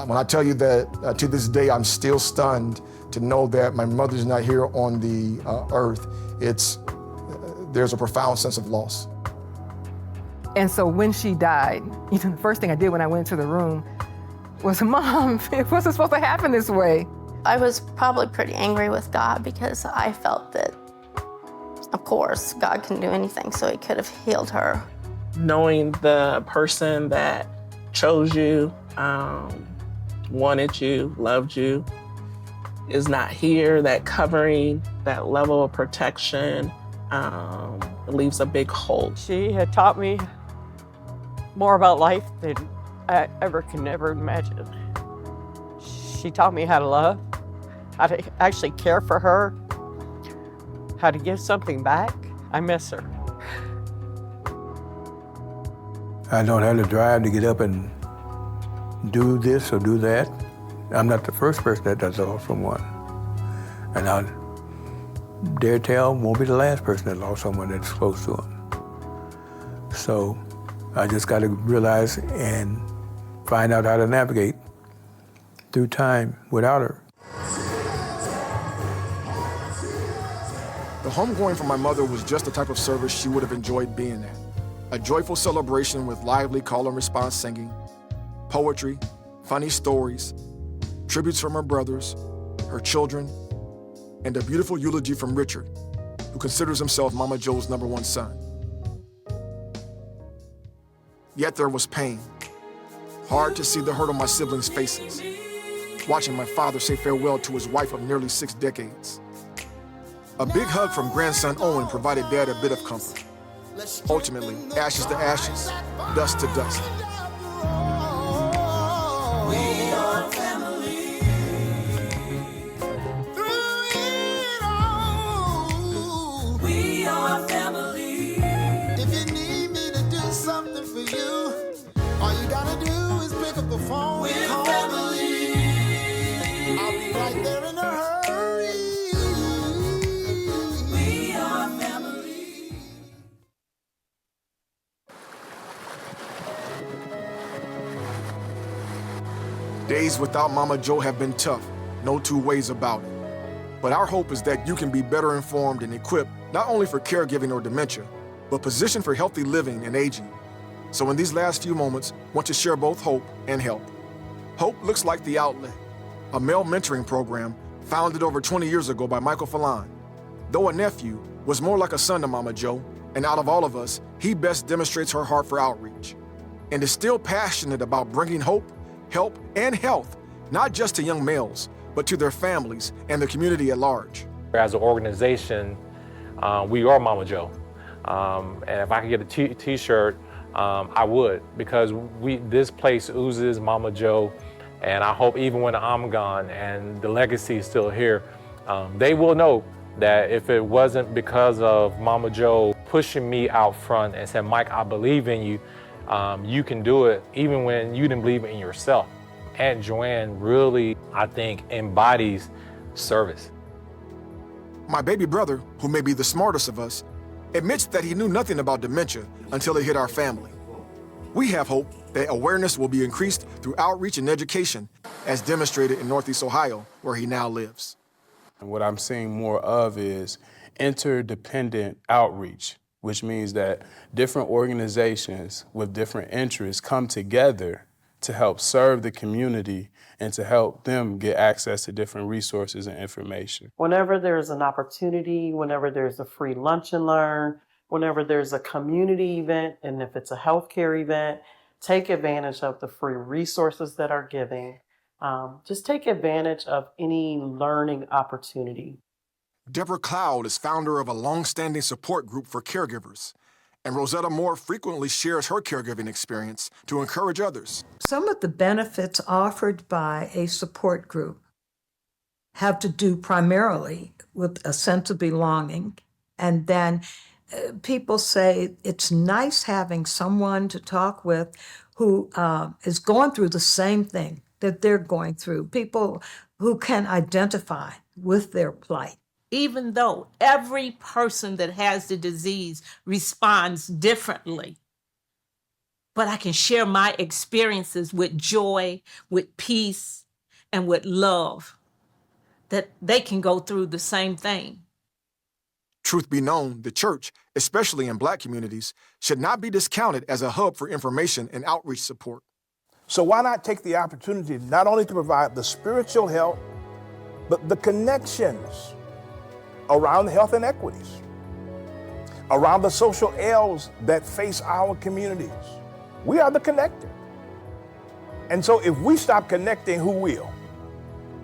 when I tell you that to this day, I'm still stunned to know that my mother's not here on the earth, there's a profound sense of loss. And so when she died, the first thing I did when I went into the room was, Mom, it wasn't supposed to happen this way. I was probably pretty angry with God because I felt that, of course, God can do anything, so he could have healed her. Knowing the person that chose you, wanted you, loved you, is not here, that covering, that level of protection, leaves a big hole. She had taught me more about life than I could ever imagine. She taught me how to love, how to actually care for her, how to give something back. I miss her. I don't have the drive to get up and do this or do that. I'm not the first person that does lost someone. And I dare tell, won't be the last person that lost someone that's close to them. So I just got to realize and find out how to navigate through time without her. homegoing for my mother was just the type of service she would have enjoyed being at. A joyful celebration with lively call and response singing, poetry, funny stories, tributes from her brothers, her children, and a beautiful eulogy from Richard, who considers himself Mama Joe's #1 son. Yet there was pain. Hard to see the hurt on my siblings' faces, watching my father say farewell to his wife of nearly 6 decades. A big hug from grandson Owen provided Dad a bit of comfort. Ultimately, ashes to ashes, dust to dust. We are family. Through it all, we are family. If you need me to do something for you, all you gotta do is pick up the phone. We're family. I'll be right there in a hurry. We are family. Days without Mama Joe have been tough, no two ways about it. But our hope is that you can be better informed and equipped, not only for caregiving or dementia, but positioned for healthy living and aging. So in these last few moments, I want to share both hope and help. Hope looks like The Outlet, a male mentoring program founded over 20 years ago by Michael Fallon. Though a nephew, was more like a son to Mama Joe, and out of all of us, he best demonstrates her heart for outreach, and is still passionate about bringing hope, help, and health, not just to young males, but to their families and the community at large. As an organization, we are Mama Joe. And if I could get a t-shirt, I would, because this place oozes Mama Joe, and I hope even when I'm gone and the legacy is still here, they will know that if it wasn't because of Mama Joe pushing me out front and saying, Mike, I believe in you, you can do it, even when you didn't believe in yourself. Aunt Joanne really, I think, embodies service. My baby brother, who may be the smartest of us, admits that he knew nothing about dementia until it hit our family. We have hope that awareness will be increased through outreach and education, as demonstrated in Northeast Ohio, where he now lives. And what I'm seeing more of is interdependent outreach, which means that different organizations with different interests come together to help serve the community and to help them get access to different resources and information. Whenever there's an opportunity, whenever there's a free lunch and learn, whenever there's a community event, and if it's a healthcare event, take advantage of the free resources that are given. Just take advantage of any learning opportunity. Deborah Cloud is founder of a long-standing support group for caregivers, and Rosetta Moore frequently shares her caregiving experience to encourage others. Some of the benefits offered by a support group have to do primarily with a sense of belonging, and then people say it's nice having someone to talk with who is going through the same thing that they're going through, people who can identify with their plight. Even though every person that has the disease responds differently, but I can share my experiences with joy, with peace, and with love, that they can go through the same thing. Truth be known, the church, especially in Black communities, should not be discounted as a hub for information and outreach support. So why not take the opportunity not only to provide the spiritual help, but the connections around health inequities, around the social ills that face our communities. We are the connector. And so if we stop connecting, who will?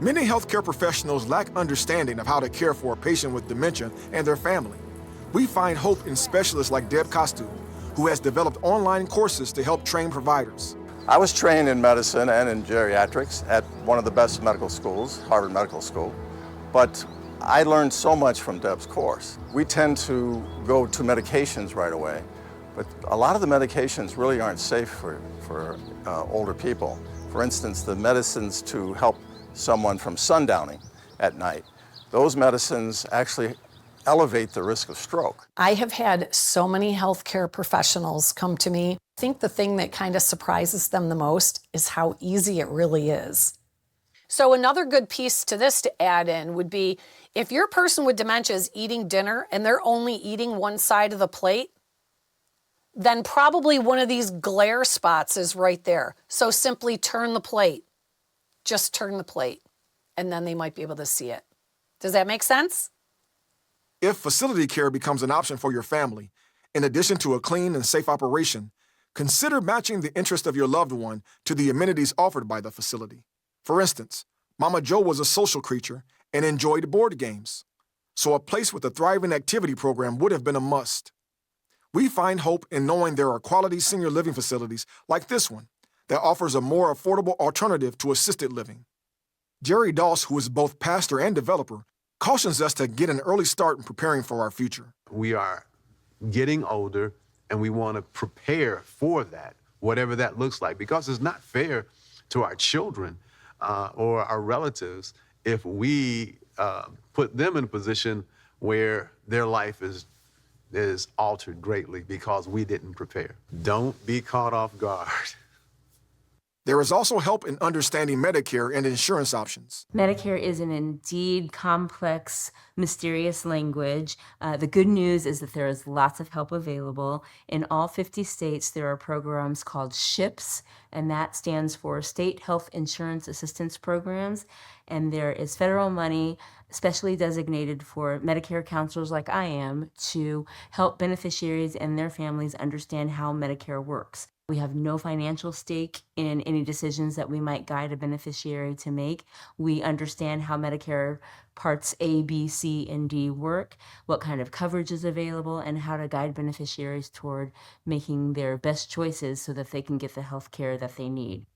Many healthcare professionals lack understanding of how to care for a patient with dementia and their family. We find hope in specialists like Deb Costu, who has developed online courses to help train providers. I was trained in medicine and in geriatrics at one of the best medical schools, Harvard Medical School, but I learned so much from Deb's course. We tend to go to medications right away, but a lot of the medications really aren't safe for older people. For instance, the medicines to help someone from sundowning at night, those medicines actually elevate the risk of stroke. I have had so many healthcare professionals come to me. I think the thing that kind of surprises them the most is how easy it really is. So another good piece to this to add in would be if your person with dementia is eating dinner and they're only eating one side of the plate, then probably one of these glare spots is right there. So simply turn the plate. Just turn the plate, and then they might be able to see it. Does that make sense? If facility care becomes an option for your family, in addition to a clean and safe operation, consider matching the interest of your loved one to the amenities offered by the facility. For instance, Mama Jo was a social creature and enjoyed board games, so a place with a thriving activity program would have been a must. We find hope in knowing there are quality senior living facilities like this one that offers a more affordable alternative to assisted living. Jerry Doss, who is both pastor and developer, cautions us to get an early start in preparing for our future. We are getting older, and we want to prepare for that, whatever that looks like, because it's not fair to our children or our relatives if we put them in a position where their life is altered greatly because we didn't prepare. Don't be caught off guard. There is also help in understanding Medicare and insurance options. Medicare is an indeed complex, mysterious language. The good news is that there is lots of help available. In all 50 states, there are programs called SHIPS, and that stands for State Health Insurance Assistance Programs. And there is federal money specially designated for Medicare counselors like I am to help beneficiaries and their families understand how Medicare works. We have no financial stake in any decisions that we might guide a beneficiary to make. We understand how Medicare Parts A, B, C, and D work, what kind of coverage is available, and how to guide beneficiaries toward making their best choices so that they can get the health care that they need.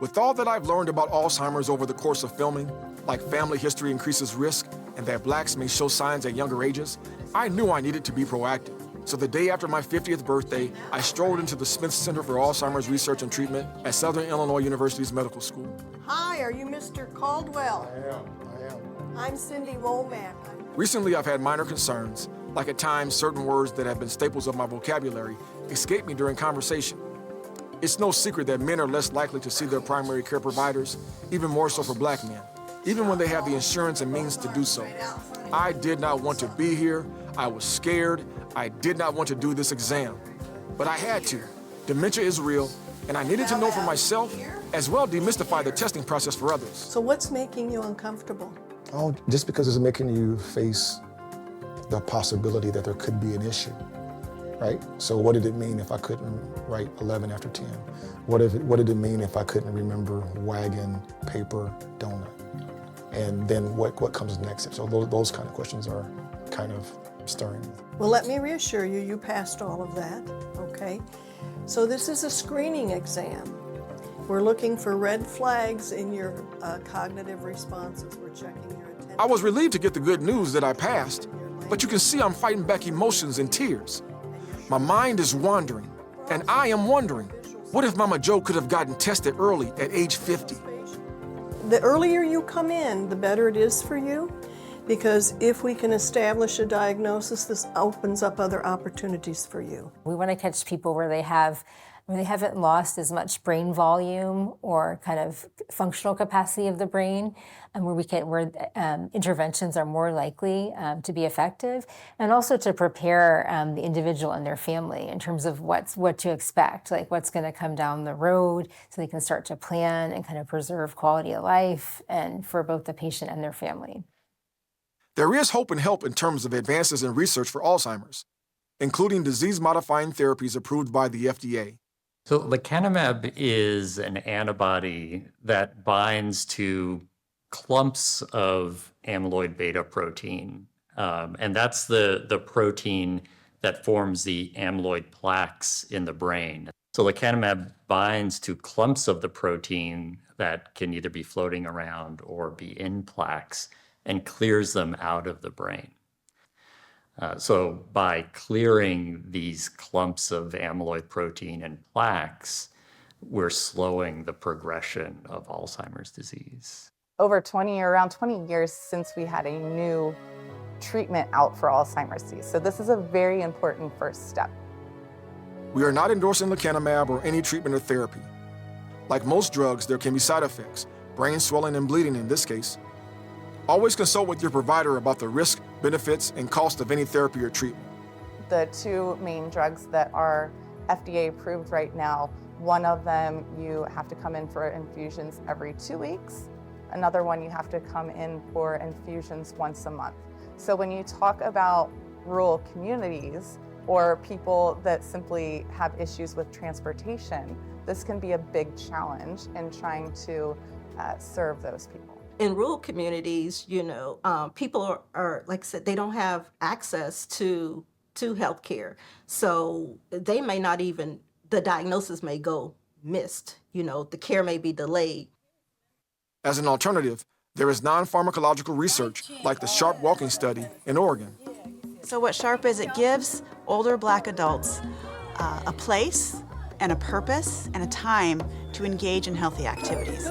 With all that I've learned about Alzheimer's over the course of filming, like family history increases risk and that blacks may show signs at younger ages, I knew I needed to be proactive. So the day after my 50th birthday, I strolled into the Smith Center for Alzheimer's Research and Treatment at Southern Illinois University's medical school. Hi, are you Mr. Caldwell? I am. I'm Cindy Womack. Recently, I've had minor concerns, like at times certain words that have been staples of my vocabulary escape me during conversation. It's no secret that men are less likely to see their primary care providers, even more so for black men, even when they have the insurance and means to do so. I did not want to be here. I was scared. I did not want to do this exam, but I had to. Dementia is real, and I needed to know for myself, as well demystify the testing process for others. So what's making you uncomfortable? Oh, Just because it's making you face the possibility that there could be an issue, right? So what did it mean if I couldn't write 11 after 10? What did it mean if I couldn't remember wagon, paper, donut? And then what comes next? So those kind of questions are kind of stirring. Well, let me reassure you, you passed all of that, okay? So this is a screening exam. We're looking for red flags in your cognitive responses. We're checking your attention. I was relieved to get the good news that I passed, but you can see I'm fighting back emotions and tears. My mind is wandering, and I am wondering, what if Mama Jo could have gotten tested early at age 50? The earlier you come in, the better it is for you, because if we can establish a diagnosis, this opens up other opportunities for you. We want to catch people where they haven't lost as much brain volume or kind of functional capacity of the brain, and where interventions are more likely to be effective, and also to prepare the individual and their family in terms of what to expect, like what's going to come down the road, so they can start to plan and kind of preserve quality of life and for both the patient and their family. There is hope and help in terms of advances in research for Alzheimer's, including disease-modifying therapies approved by the FDA. So lecanemab is an antibody that binds to clumps of amyloid beta protein, and that's the protein that forms the amyloid plaques in the brain. So lecanemab binds to clumps of the protein that can either be floating around or be in plaques and clears them out of the brain. So by clearing these clumps of amyloid protein and plaques, we're slowing the progression of Alzheimer's disease. Around 20 years since we had a new treatment out for Alzheimer's disease. So this is a very important first step. We are not endorsing lecanemab or any treatment or therapy. Like most drugs, there can be side effects, brain swelling and bleeding in this case. Always consult with your provider about the risk, benefits, and cost of any therapy or treatment. The two main drugs that are FDA approved right now, one of them you have to come in for infusions every 2 weeks. Another one you have to come in for infusions once a month. So when you talk about rural communities or people that simply have issues with transportation, this can be a big challenge in trying to serve those people. In rural communities, people are, like I said, they don't have access to health care. So they may not even, the diagnosis may go missed. The care may be delayed. As an alternative, there is non-pharmacological research like the SHARP walking study in Oregon. So what SHARP is, it gives older Black adults a place and a purpose and a time to engage in healthy activities.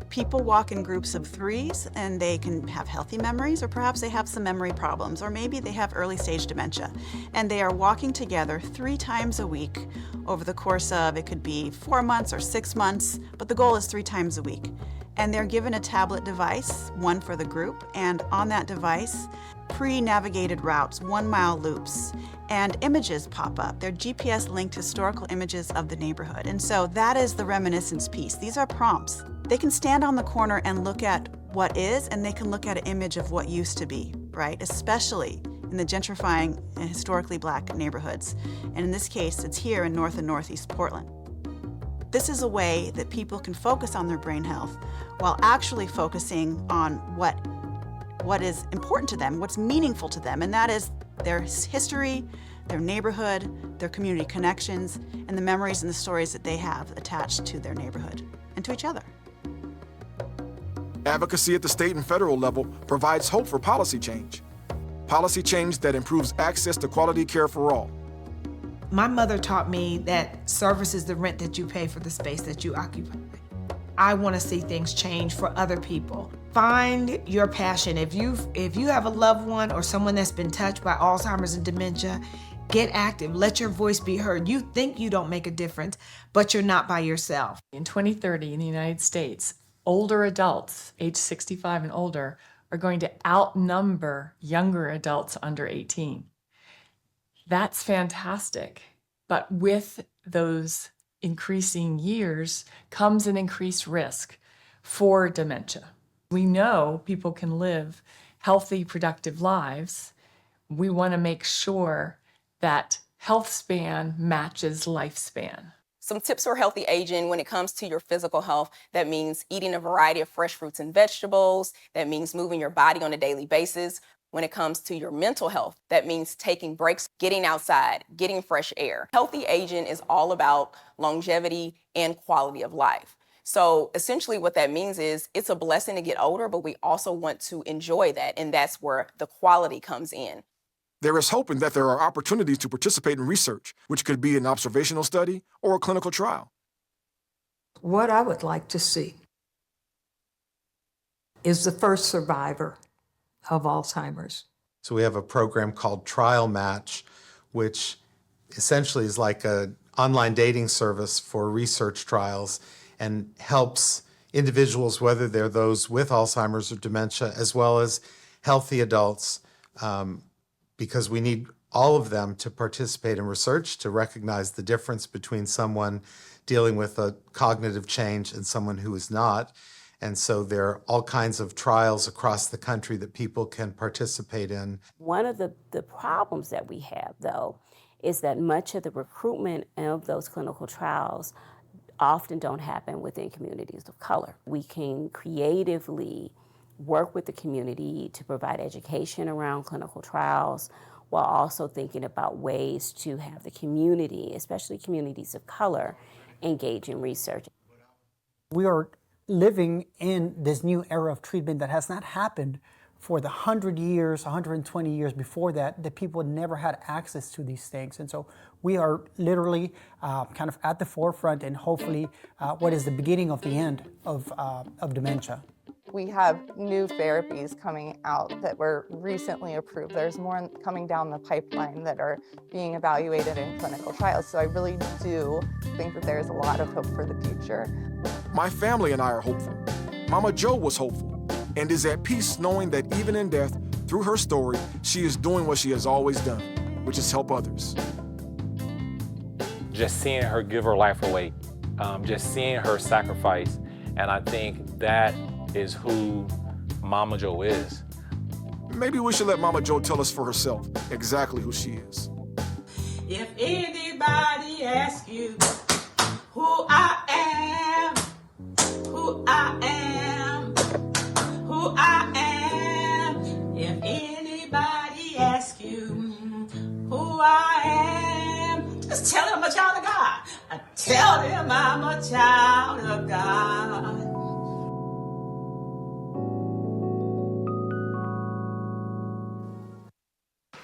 People walk in groups of 3s and they can have healthy memories, or perhaps they have some memory problems, or maybe they have early stage dementia. And they are walking together 3 times a week over the course of, it could be 4 months or 6 months, but the goal is 3 times a week. And they're given a tablet device, one for the group, and on that device, pre-navigated routes, 1-mile loops, and images pop up. They're GPS-linked historical images of the neighborhood. And so that is the reminiscence piece. These are prompts. They can stand on the corner and look at what is, and they can look at an image of what used to be, right? Especially in the gentrifying and historically Black neighborhoods. And in this case, it's here in North and Northeast Portland. This is a way that people can focus on their brain health while actually focusing on what is important to them, what's meaningful to them, and that is their history, their neighborhood, their community connections, and the memories and the stories that they have attached to their neighborhood and to each other. Advocacy at the state and federal level provides hope for policy change that improves access to quality care for all. My mother taught me that service is the rent that you pay for the space that you occupy. I want to see things change for other people. Find your passion. If you have a loved one or someone that's been touched by Alzheimer's and dementia, get active. Let your voice be heard. You think you don't make a difference, but you're not by yourself. In 2030 in the United States, older adults, age 65 and older, are going to outnumber younger adults under 18. That's fantastic. But with those increasing years comes an increased risk for dementia. We know people can live healthy, productive lives. We want to make sure that health span matches lifespan. Some tips for healthy aging when it comes to your physical health. That means eating a variety of fresh fruits and vegetables. That means moving your body on a daily basis. When it comes to your mental health, that means taking breaks, getting outside, getting fresh air. Healthy aging is all about longevity and quality of life. So essentially what that means is it's a blessing to get older, but we also want to enjoy that, and that's where the quality comes in. There is hope in that there are opportunities to participate in research, which could be an observational study or a clinical trial. What I would like to see is the first survivor of Alzheimer's. So we have a program called Trial Match, which essentially is like an online dating service for research trials and helps individuals, whether they're those with Alzheimer's or dementia, as well as healthy adults, because we need all of them to participate in research to recognize the difference between someone dealing with a cognitive change and someone who is not. And so there are all kinds of trials across the country that people can participate in. One of the problems that we have, though, is that much of the recruitment of those clinical trials often don't happen within communities of color. We can creatively work with the community to provide education around clinical trials while also thinking about ways to have the community, especially communities of color, engage in research. We are living in this new era of treatment that has not happened for the 100 years, 120 years before that, that people never had access to these things. And so we are literally kind of at the forefront and hopefully what is the beginning of the end of dementia. We have new therapies coming out that were recently approved. There's more coming down the pipeline that are being evaluated in clinical trials. So I really do think that there's a lot of hope for the future. My family and I are hopeful. Mama Jo was hopeful and is at peace knowing that even in death, through her story, she is doing what she has always done, which is help others. Just seeing her give her life away, just seeing her sacrifice, and I think that is who Mama Jo is. Maybe we should let Mama Jo tell us for herself exactly who she is. If anybody asks you who I am, who I am, who I am, if anybody asks you who I am, just tell them I'm a child of God. I tell them I'm a child of God.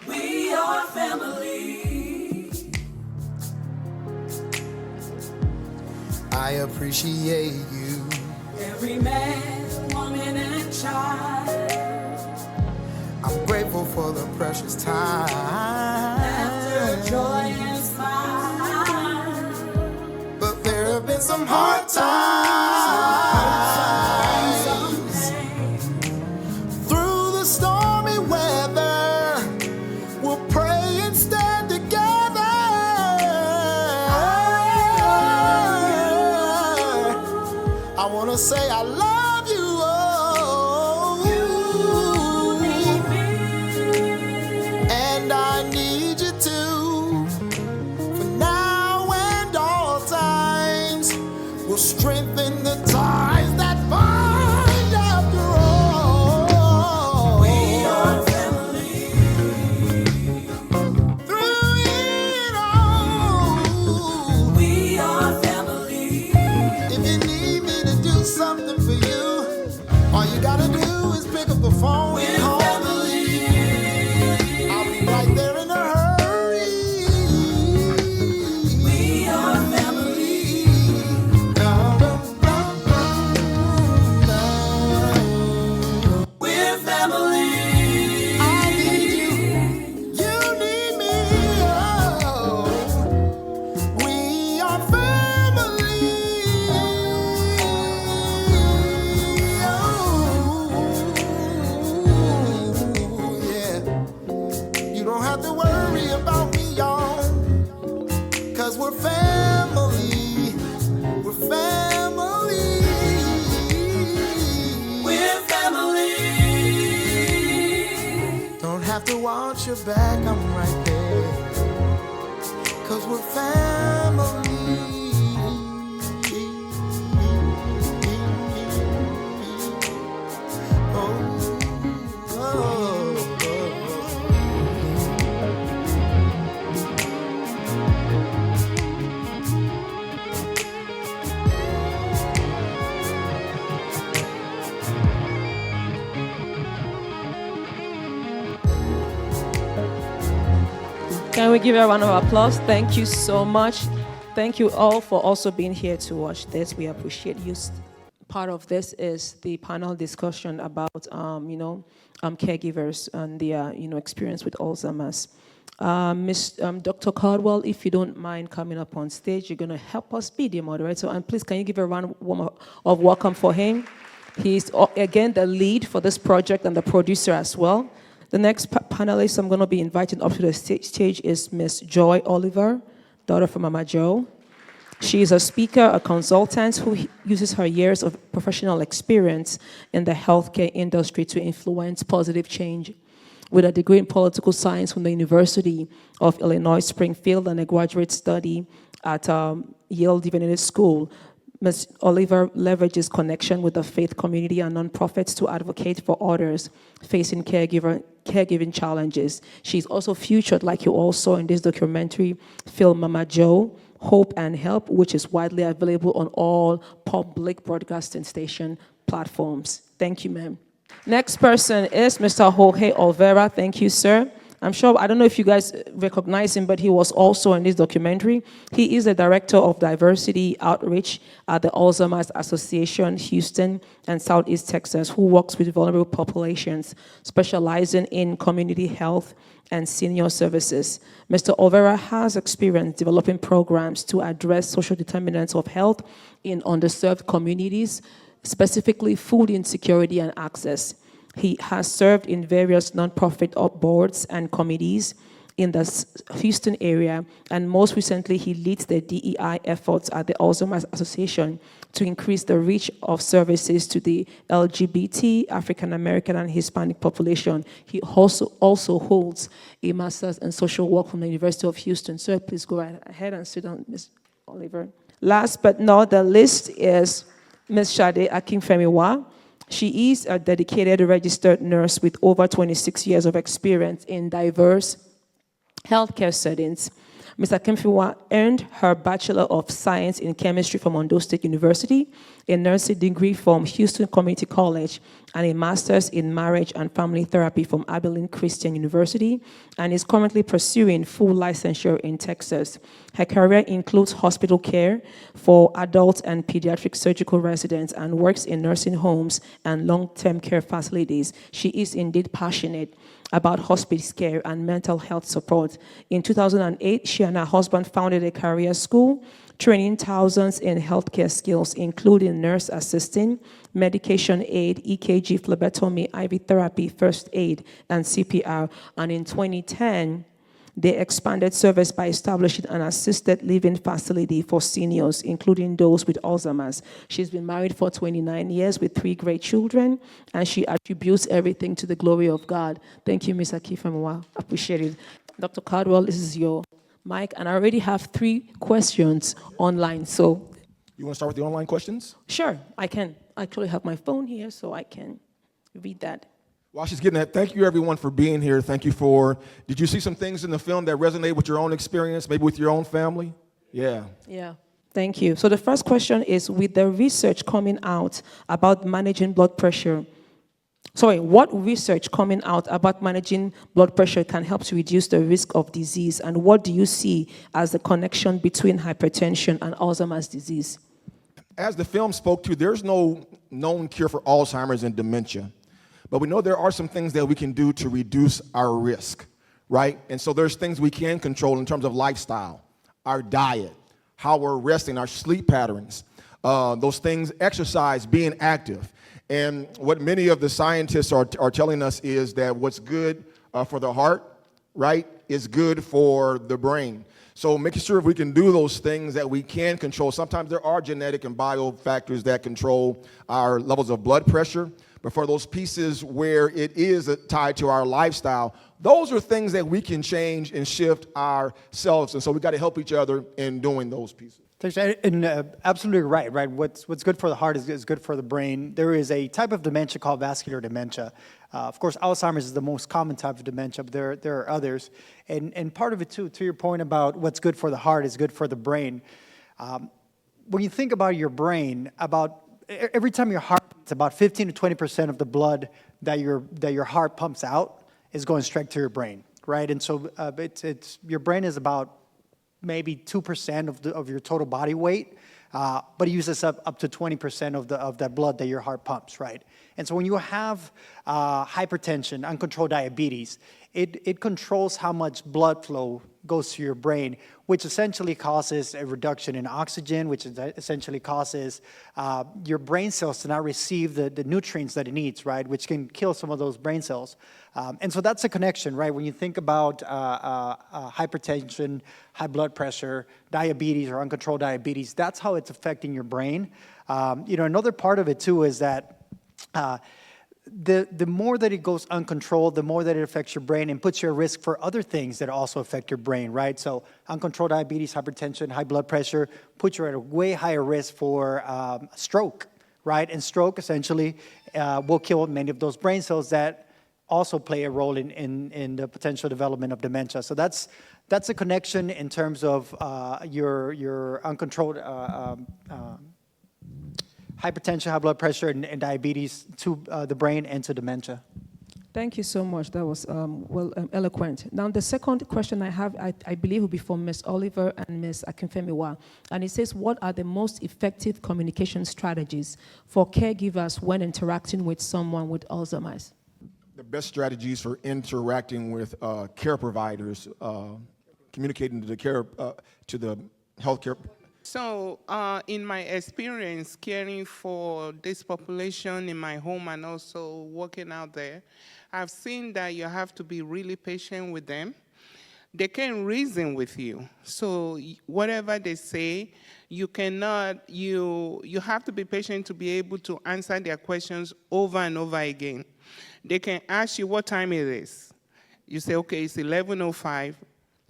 We are family. I appreciate you. Every man, woman, and child. I'm grateful for the precious time. Laughter, joy, and smile. But there have been some hard times. Through the stormy weather, we'll pray and stand together. I want to say I love you. And I need you too. For now and all times, we'll strengthen the ties that bind after all. We are family. Through it all, We are family. if you need me to do something for you, all you gotta do is pick up the phone and call me. I'll be right there in a hurry. We are family. We're family. I need you. You need me. Oh, we are family. Oh, yeah. You don't have to worry about me, y'all, 'cause we're family. We're family. We're family. Don't have to watch your back, I'm right there. 'Cause we're family. Can we give a round of applause? Thank you so much. Thank you all for also being here to watch this. We appreciate you. Part of this is the panel discussion about, caregivers and their, experience with Alzheimer's. Dr. Caldwell, if you don't mind coming up on stage, you're going to help us be the moderator. And please, can you give a round of welcome for him? He's, again, the lead for this project and the producer as well. The next panelist I'm going to be inviting up to the stage is Miss Joy Oliver, daughter from Mama Jo. She is a speaker, a consultant who uses her years of professional experience in the healthcare industry to influence positive change. With a degree in political science from the University of Illinois Springfield and a graduate study at Yale Divinity School, Ms. Oliver leverages connection with the faith community and nonprofits to advocate for others facing caregiving challenges. She's also featured, like you all saw in this documentary film, Mama Jo, Hope and Help, which is widely available on all public broadcasting station platforms. Thank you, ma'am. Next person is Mr. Jorge Olvera. Thank you, sir. I'm sure, I don't know if you guys recognize him, but he was also in this documentary. He is the director of diversity outreach at the Alzheimer's Association, Houston and Southeast Texas, who works with vulnerable populations, specializing in community health and senior services. Mr. Olvera has experience developing programs to address social determinants of health in underserved communities, specifically food insecurity and access. He has served in various nonprofit boards and committees in the Houston area, and most recently, he leads the DEI efforts at the Alzheimer's Association to increase the reach of services to the LGBT, African American, and Hispanic population. He also holds a master's in social work from the University of Houston. Sir, please go right ahead and sit down, Ms. Oliver. Last but not the least is Ms. Sade Akinfemiwa. She is a dedicated registered nurse with over 26 years of experience in diverse healthcare settings. Ms. Akinfemiwa earned her Bachelor of Science in Chemistry from Ondo State University, a nursing degree from Houston Community College, and a master's in marriage and family therapy from Abilene Christian University, and is currently pursuing full licensure in Texas. Her career includes hospital care for adult and pediatric surgical residents and works in nursing homes and long-term care facilities. She is indeed passionate about hospice care and mental health support. In 2008, she and her husband founded a career school, training thousands in healthcare skills, including nurse assisting, medication aid, EKG, phlebotomy, IV therapy, first aid, and CPR. And in 2010, they expanded service by establishing an assisted living facility for seniors, including those with Alzheimer's. She's been married for 29 years with 3 great children, and she attributes everything to the glory of God. Thank you, Ms. Akinfemiwa. Appreciate it. Dr. Caldwell, this is your mic, and I already have 3 questions online, so. You want to start with the online questions? Sure, I can. I actually have my phone here, so I can read that. While she's getting that, thank you everyone for being here. Thank you did you see some things in the film that resonate with your own experience, maybe with your own family? Yeah. Yeah, thank you. So the first question is, with the research coming out about managing blood pressure, what research coming out about managing blood pressure can help to reduce the risk of disease, and what do you see as the connection between hypertension and Alzheimer's disease? As the film spoke to, there's no known cure for Alzheimer's and dementia. But we know there are some things that we can do to reduce our risk, right? And so there's things we can control in terms of lifestyle, our diet, how we're resting, our sleep patterns, those things, exercise, being active. And what many of the scientists are telling us is that what's good for the heart, right, is good for the brain. So making sure if we can do those things that we can control. Sometimes there are genetic and bio factors that control our levels of blood pressure. But for those pieces where it is tied to our lifestyle, those are things that we can change and shift ourselves. And so we got to help each other in doing those pieces. And absolutely right. What's good for the heart is good for the brain. There is a type of dementia called vascular dementia. Of course, Alzheimer's is the most common type of dementia, but there are others. And part of it, too, to your point about what's good for the heart is good for the brain. When you think about your brain, every time your heart beats, about 15 to 20% of the blood that your heart pumps out is going straight to your brain, right? And so your brain is about maybe 2% of your total body weight, but it uses up to 20% of that blood that your heart pumps, right? And so when you have hypertension, uncontrolled diabetes, it controls how much blood flow goes to your brain, which essentially causes a reduction in oxygen, which essentially causes your brain cells to not receive the nutrients that it needs, right, which can kill some of those brain cells. And so that's a connection, right? When you think about hypertension, high blood pressure, diabetes or uncontrolled diabetes, that's how it's affecting your brain. Another part of it too is that the more that it goes uncontrolled, the more that it affects your brain and puts you at risk for other things that also affect your brain, right? So uncontrolled diabetes, hypertension, high blood pressure puts you at a way higher risk for stroke, right? And stroke essentially will kill many of those brain cells that also play a role in the potential development of dementia. So that's a connection in terms of your uncontrolled hypertension, high blood pressure, and diabetes to the brain and to dementia. Thank you so much. That was eloquent. Now, the second question I have, I believe, will be from Ms. Oliver and Ms. Akinfemiwa. And it says, what are the most effective communication strategies for caregivers when interacting with someone with Alzheimer's? The best strategies for interacting with care providers, communicating to the healthcare. So, in my experience caring for this population in my home and also working out there, I've seen that you have to be really patient with them. They can reason with you. So whatever they say, you cannot, you have to be patient to be able to answer their questions over and over again. They can ask you what time it is. You say, okay, it's 11:05.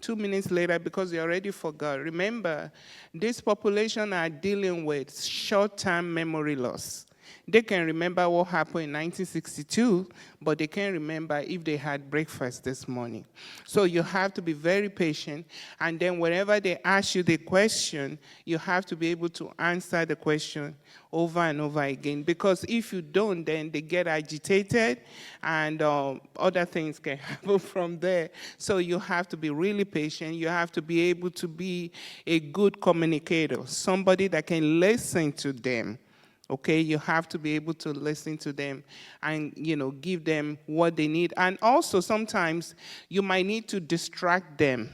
2 minutes later, because you already forgot. Remember, this population are dealing with short-term memory loss. They can remember what happened in 1962, but they can't remember if they had breakfast this morning. So you have to be very patient, and then whenever they ask you the question, you have to be able to answer the question over and over again, because if you don't, then they get agitated, and other things can happen from there. So you have to be really patient. You have to be able to be a good communicator, somebody that can listen to them. Okay, you have to be able to listen to them and, give them what they need. And also sometimes you might need to distract them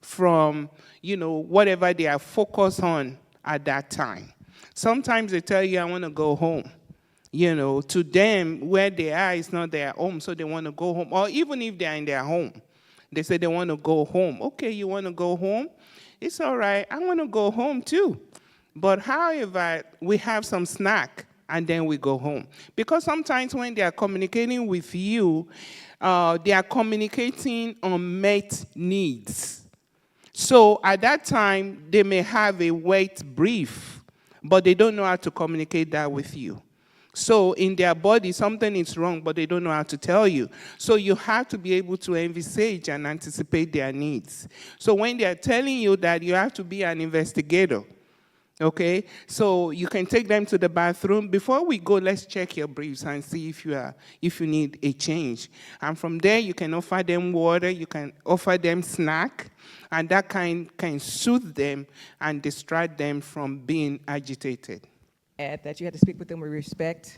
from, whatever they are focused on at that time. Sometimes they tell you, I want to go home. To them, where they are is not their home, so they want to go home. Or even if they are in their home, they say they want to go home. Okay, you want to go home? It's all right. I want to go home too. But however, we have some snack and then we go home. Because sometimes when they are communicating with you, they are communicating on met needs. So at that time, they may have a wet brief, but they don't know how to communicate that with you. So in their body, something is wrong, but they don't know how to tell you. So you have to be able to envisage and anticipate their needs. So when they are telling you that, you have to be an investigator. Okay, so you can take them to the bathroom. Before we go, let's check your briefs and see if you need a change. And from there, you can offer them water, you can offer them snack, and that can soothe them and distract them from being agitated. Add that you have to speak with them with respect.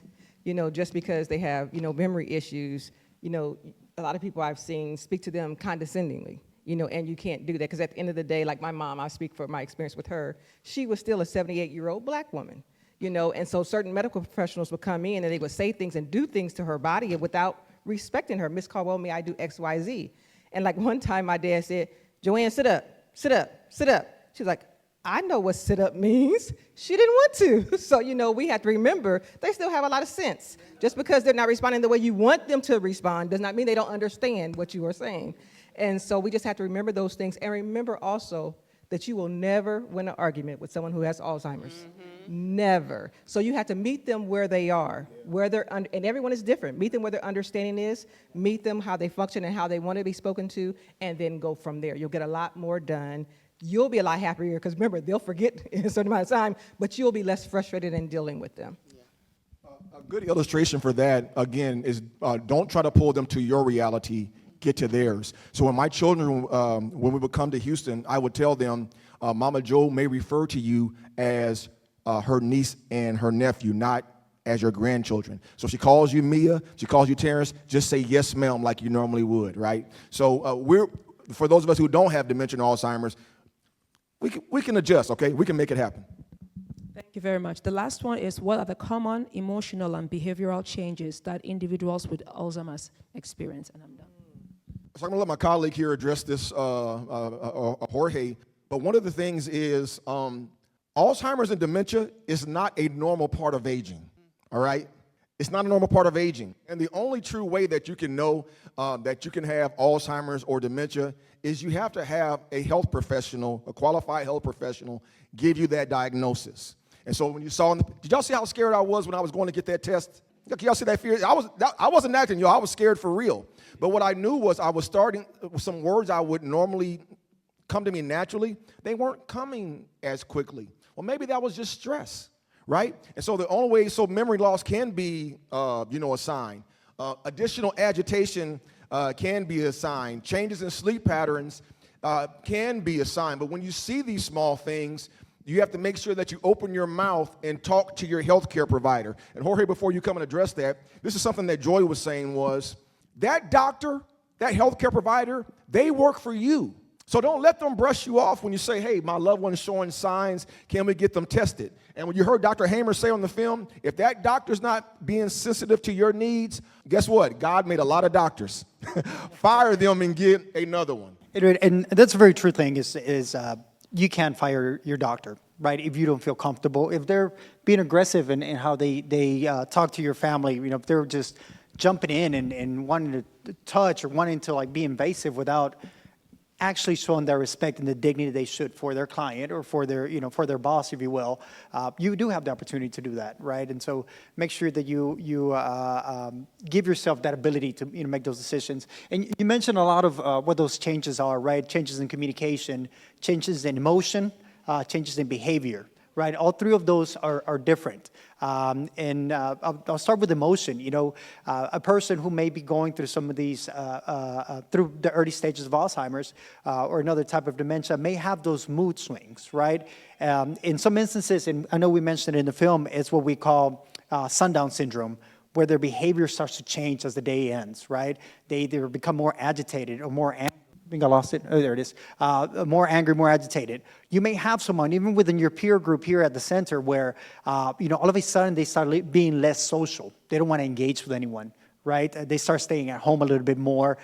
Just because they have, memory issues, a lot of people I've seen speak to them condescendingly. And you can't do that, because at the end of the day, like my mom, I speak for my experience with her, she was still a 78-year-old black woman, and so certain medical professionals would come in and they would say things and do things to her body without respecting her. Miss Caldwell, may I do X, Y, Z? And like one time my dad said, Joanne, sit up, sit up, sit up. She was like, I know what sit up means. She didn't want to. So, we have to remember they still have a lot of sense. Just because they're not responding the way you want them to respond does not mean they don't understand what you are saying. And so we just have to remember those things, and remember also that you will never win an argument with someone who has Alzheimer's. Mm-hmm. Never. So you have to meet them where they are, and everyone is different. Meet them where their understanding is, meet them how they function and how they want to be spoken to, and then go from there. You'll get a lot more done. You'll be a lot happier, because remember, they'll forget in a certain amount of time, but you'll be less frustrated in dealing with them. A good illustration for that, again, is don't try to pull them to your reality. Get to theirs. So when my children, when we would come to Houston, I would tell them, Mama Jo may refer to you as her niece and her nephew, not as your grandchildren. So she calls you Mia, she calls you Terrence, just say yes, ma'am, like you normally would, right? So for those of us who don't have dementia and Alzheimer's, we can adjust, okay? We can make it happen. Thank you very much. The last one is, what are the common emotional and behavioral changes that individuals with Alzheimer's experience? And I'm done. So I'm going to let my colleague here address this, Jorge. But one of the things is Alzheimer's and dementia is not a normal part of aging, all right? It's not a normal part of aging. And the only true way that you can know that you can have Alzheimer's or dementia is you have to have a health professional, a qualified health professional, give you that diagnosis. And so when you saw, did y'all see how scared I was when I was going to get that test? Y'all see that fear? I wasn't acting, y'all. I was scared for real. But what I knew was I was starting with some words I would normally come to me naturally. They weren't coming as quickly. Well, maybe that was just stress, right? And so the only way, so memory loss can be, a sign. Additional agitation can be a sign. Changes in sleep patterns can be a sign. But when you see these small things, you have to make sure that you open your mouth and talk to your healthcare provider. And Jorge, before you come and address that, this is something that Joy was saying was, that doctor, that healthcare provider, they work for you. So don't let them brush you off when you say, hey, my loved one is showing signs, can we get them tested? And when you heard Dr. Hamer say on the film, if that doctor's not being sensitive to your needs, guess what? God made a lot of doctors. Fire them and get another one. And that's a very true thing is you can't fire your doctor, right, if you don't feel comfortable. If they're being aggressive in how they talk to your family, if they're just jumping in and wanting to touch or wanting to like be invasive without actually showing their respect and the dignity they should for their client or for their, for their boss, if you will, you do have the opportunity to do that, right? And so make sure that you give yourself that ability to make those decisions. And you mentioned a lot of what those changes are, right? Changes in communication, changes in emotion, changes in behavior, right? All three of those are different. I'll start with emotion. A person who may be going through some of these, through the early stages of Alzheimer's or another type of dementia may have those mood swings, right? In some instances, and I know we mentioned it in the film, it's what we call sundown syndrome, where their behavior starts to change as the day ends, right? They either become more agitated or more angry. I think I lost it. Oh, there it is. More angry, more agitated. You may have someone, even within your peer group here at the center, where, all of a sudden they start being less social. They don't want to engage with anyone, right? They start staying at home a little bit more.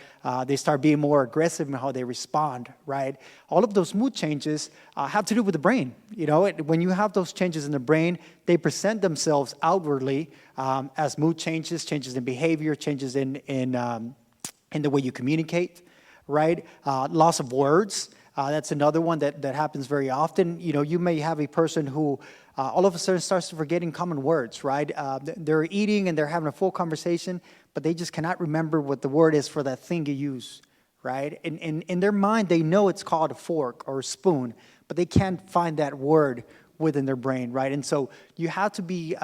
They start being more aggressive in how they respond, right? All of those mood changes have to do with the brain. When you have those changes in the brain, they present themselves outwardly as mood changes, changes in behavior, changes in the way you communicate. Right? Loss of words. That's another one that happens very often. You may have a person who all of a sudden starts forgetting common words, right? They're eating and they're having a full conversation, but they just cannot remember what the word is for that thing you use, right? And in their mind, they know it's called a fork or a spoon, but they can't find that word within their brain, right? And so you have to be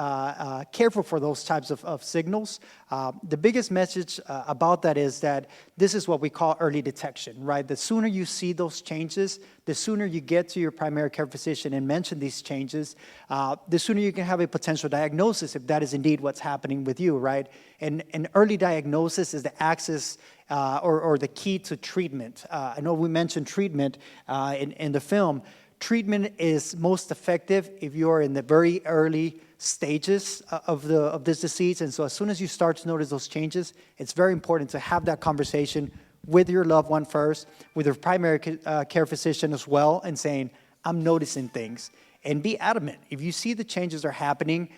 careful for those types of signals. The biggest message about that is that this is what we call early detection, right? The sooner you see those changes, the sooner you get to your primary care physician and mention these changes, the sooner you can have a potential diagnosis if that is indeed what's happening with you, right? And early diagnosis is the access or the key to treatment. I know we mentioned treatment in the film. Treatment is most effective if you're in the very early stages of this disease. And so as soon as you start to notice those changes, it's very important to have that conversation with your loved one first, with your primary care physician as well, and saying, I'm noticing things. And be adamant. If you see the changes are happening,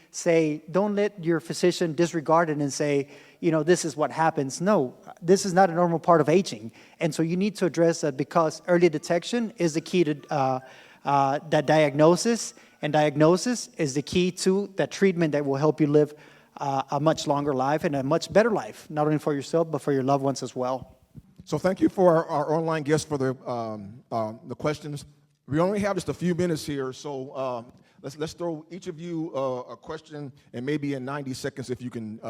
don't let your physician disregard it and say, this is what happens. No, this is not a normal part of aging. And so you need to address that because early detection is the key to that diagnosis, and diagnosis is the key to that treatment that will help you live a much longer life and a much better life, not only for yourself, but for your loved ones as well. So thank you for our online guests for the questions. We only have just a few minutes here, so let's throw each of you a question, and maybe in 90 seconds if you can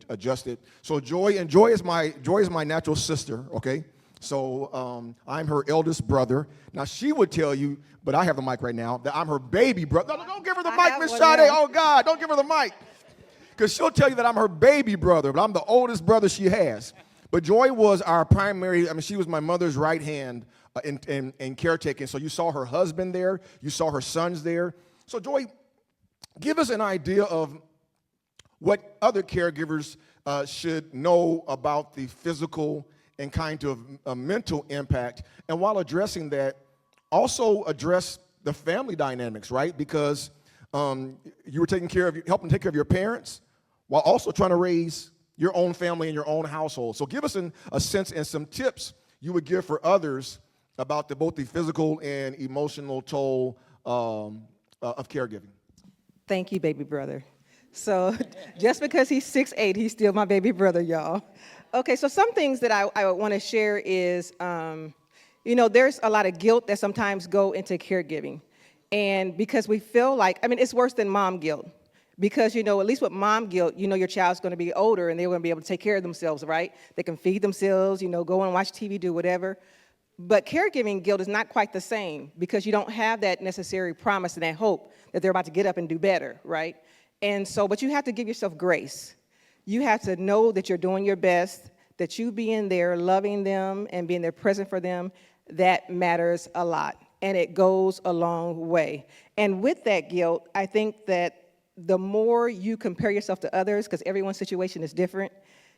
adjust it. So Joy is my natural sister, okay? So I'm her eldest brother. Now she would tell you, but I have the mic right now, that I'm her baby brother. No, don't give her the mic, Miss Sade. Oh God, don't give her the mic, because she'll tell you that I'm her baby brother, but I'm the oldest brother she has. But Joy was our primary. She was my mother's right hand in caretaking. So you saw her husband there, you saw her sons there. So Joy, give us an idea of what other caregivers should know about the physical and kind of a mental impact. And while addressing that, also address the family dynamics, right? Because you were helping take care of your parents while also trying to raise your own family and your own household. So give us a sense and some tips you would give for others about both the physical and emotional toll of caregiving. Thank you, baby brother. So just because he's 6'8", he's still my baby brother, y'all. Okay, so some things that I want to share is, there's a lot of guilt that sometimes go into caregiving. And because we feel like, it's worse than mom guilt. Because, at least with mom guilt, your child's going to be older and they're going to be able to take care of themselves, right? They can feed themselves, go and watch TV, do whatever. But caregiving guilt is not quite the same because you don't have that necessary promise and that hope that they're about to get up and do better, right? And so, but you have to give yourself grace. You have to know that you're doing your best, that you being there, loving them, and being there present for them, that matters a lot. And it goes a long way. And with that guilt, I think that the more you compare yourself to others, because everyone's situation is different,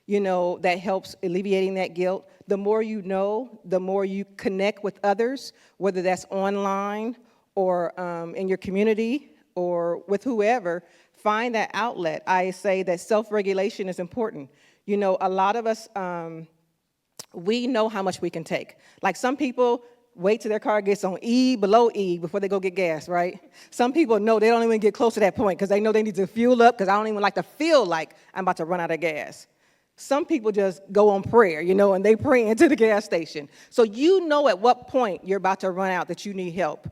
that helps alleviating that guilt. The more you know, the more you connect with others, whether that's online or in your community or with whoever, find that outlet. I say that self-regulation is important. A lot of us, we know how much we can take. Like some people wait till their car gets on E, below E, before they go get gas, right? Some people know they don't even get close to that point because they know they need to fuel up because I don't even like to feel like I'm about to run out of gas. Some people just go on prayer, and they pray into the gas station. So at what point you're about to run out that you need help.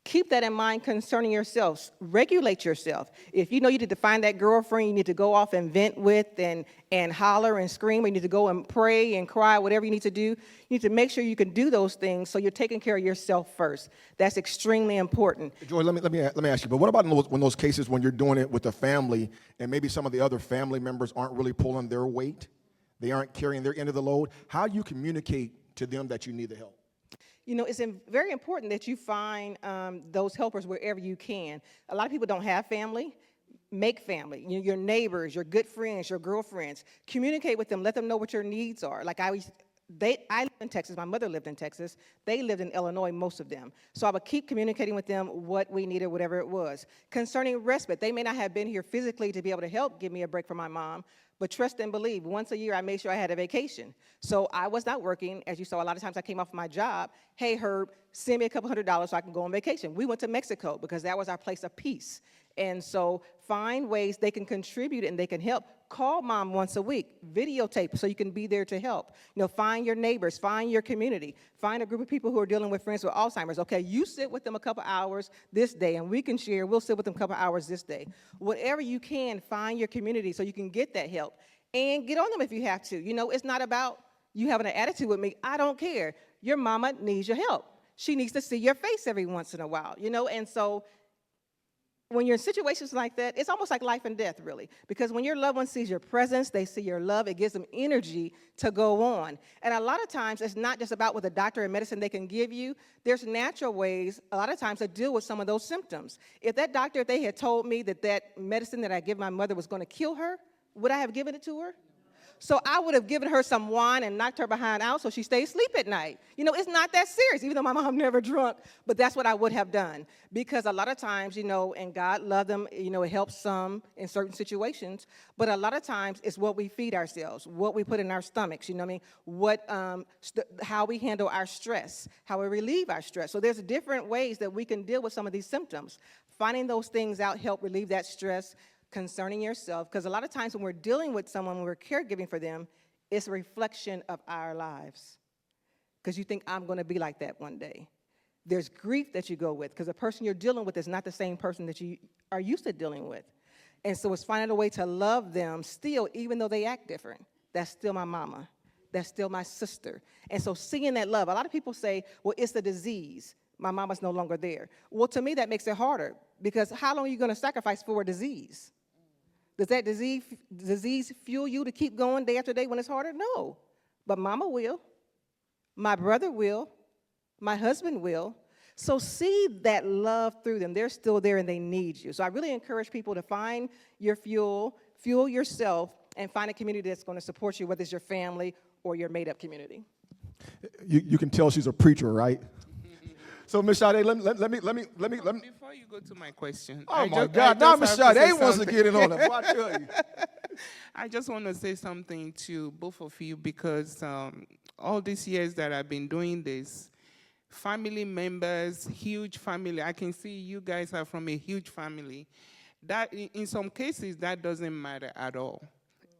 Keep that in mind concerning yourself. Regulate yourself. If you know you need to find that girlfriend you need to go off and vent with and holler and scream, or you need to go and pray and cry, whatever you need to do, you need to make sure you can do those things so you're taking care of yourself first. That's extremely important. Joy, let me ask you, but what about in those cases when you're doing it with a family and maybe some of the other family members aren't really pulling their weight? They aren't carrying their end of the load? How do you communicate to them that you need the help? It's very important that you find those helpers wherever you can. A lot of people don't have family. Make family. Your neighbors, your good friends, your girlfriends. Communicate with them. Let them know what your needs are. Like I live in Texas. My mother lived in Texas. They lived in Illinois, most of them. So I would keep communicating with them what we needed, whatever it was. Concerning respite, they may not have been here physically to be able to help give me a break from my mom, but trust and believe, once a year I made sure I had a vacation. So I was not working. As you saw, a lot of times I came off my job. Hey, Herb, send me a couple $100 so I can go on vacation. We went to Mexico because that was our place of peace. And so find ways they can contribute and they can help. Call mom once a week, videotape so you can be there to help. Find your neighbors, find your community, find a group of people who are dealing with friends with Alzheimer's. Okay, you sit with them a couple hours this day and we can share, we'll sit with them a couple hours this day. Whatever you can, find your community so you can get that help and get on them if you have to. It's not about you having an attitude with me. I don't care. Your mama needs your help. She needs to see your face every once in a while, and so when you're in situations like that, it's almost like life and death, really. Because when your loved one sees your presence, they see your love, it gives them energy to go on. And a lot of times, it's not just about what the doctor and medicine they can give you. There's natural ways, a lot of times, to deal with some of those symptoms. If they had told me that medicine that I give my mother was going to kill her, would I have given it to her? So I would have given her some wine and knocked her behind out so she stayed asleep at night. It's not that serious, even though my mom never drunk, but that's what I would have done. Because a lot of times, and God loved them, it helps some in certain situations, but a lot of times it's what we feed ourselves, what we put in our stomachs, how we handle our stress, how we relieve our stress. So there's different ways that we can deal with some of these symptoms. Finding those things out help relieve that stress. Concerning yourself, because a lot of times when we're dealing with someone, when we're caregiving for them, it's a reflection of our lives. Because you think, I'm going to be like that one day. There's grief that you go with, because the person you're dealing with is not the same person that you are used to dealing with. And so it's finding a way to love them still, even though they act different. That's still my mama. That's still my sister. And so seeing that love, a lot of people say, well, it's the disease. My mama's no longer there. Well, to me, that makes it harder, because how long are you going to sacrifice for a disease? Does that disease fuel you to keep going day after day when it's harder? No. But mama will. My brother will. My husband will. So see that love through them. They're still there and they need you. So I really encourage people to find your fuel yourself, and find a community that's going to support you, whether it's your family or your made-up community. You can tell she's a preacher, right? So, Ms. Sade, let me. Before you go to my question. Oh, my God. Now, Ms. Sade wants to get in on it. What I tell you? I just want to say something to both of you, because all these years that I've been doing this, family members, huge family, I can see you guys are from a huge family. That in some cases, that doesn't matter at all.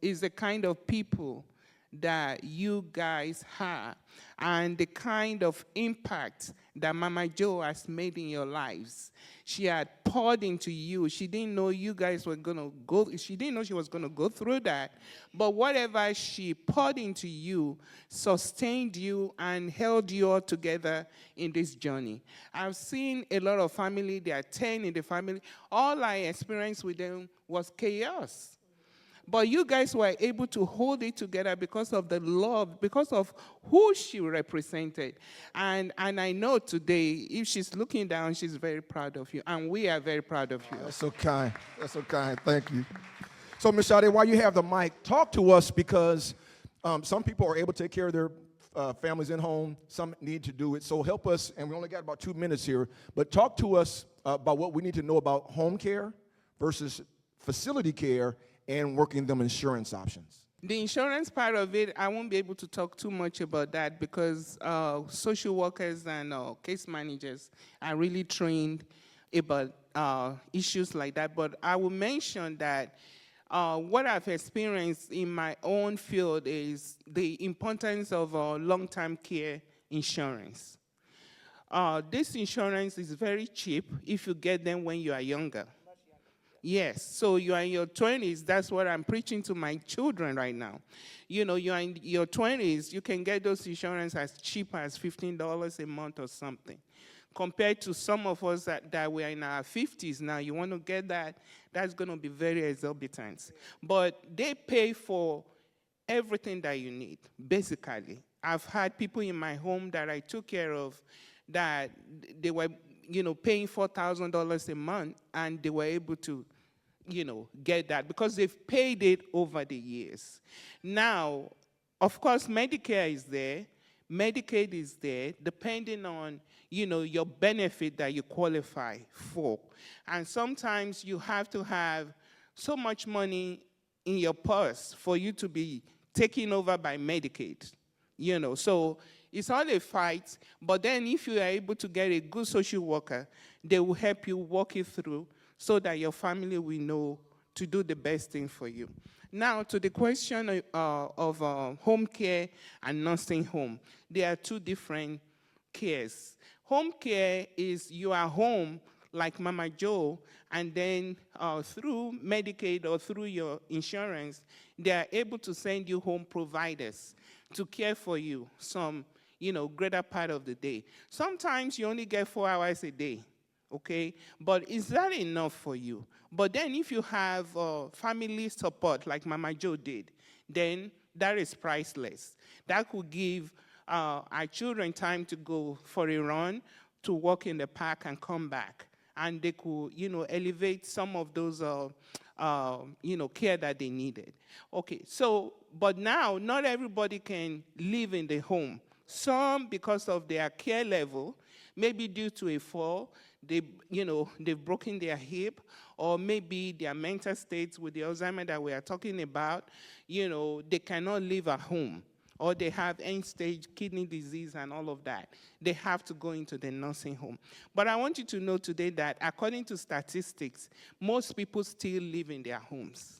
It's the kind of people that you guys have and the kind of impact that Mama Jo has made in your lives. She had poured into you. She didn't know you guys were going to go, she didn't know she was going to go through that. But whatever she poured into you sustained you and held you all together in this journey. I've seen a lot of family, there are 10 in the family. All I experienced with them was chaos. But you guys were able to hold it together because of the love, because of who she represented. And I know today, if she's looking down, she's very proud of you. And we are very proud of you. That's so kind. That's so kind. Thank you. So, Ms. Sade, while you have the mic, talk to us because some people are able to take care of their families in home. Some need to do it. So help us, and we only got about 2 minutes here, but talk to us about what we need to know about home care versus facility care and working them insurance options. The insurance part of it, I won't be able to talk too much about that because social workers and case managers are really trained about issues like that. But I will mention that what I've experienced in my own field is the importance of long-term care insurance. This insurance is very cheap if you get them when you are younger. Yes, so you are in your 20s. That's what I'm preaching to my children right now. You know, you're in your 20s, you can get those insurance as cheap as $15 a month or something. Compared to some of us that we are in our 50s now, you want to get that, that's going to be very exorbitant. But they pay for everything that you need, basically. I've had people in my home that I took care of that they were paying $4,000 a month, and they were able to, get that because they've paid it over the years. Now, of course, Medicare is there, Medicaid is there, depending on, your benefit that you qualify for. And sometimes you have to have so much money in your purse for you to be taken over by Medicaid, so it's all a fight, but then if you are able to get a good social worker, they will help you walk it through so that your family will know to do the best thing for you. Now, to the question of home care and nursing home, there are two different cares. Home care is you are home like Mama Jo, and then through Medicaid or through your insurance, they are able to send you home providers to care for you some greater part of the day. Sometimes you only get 4 hours a day, okay? But is that enough for you? But then if you have family support like Mama Jo did, then that is priceless. That could give our children time to go for a run, to walk in the park and come back. And they could, elevate some of those, care that they needed. Okay, so, but now not everybody can live in the home. Some, because of their care level, maybe due to a fall, they've broken their hip, or maybe their mental states with the Alzheimer that we are talking about, they cannot live at home, or they have end-stage kidney disease and all of that. They have to go into the nursing home. But I want you to know today that according to statistics, most people still live in their homes.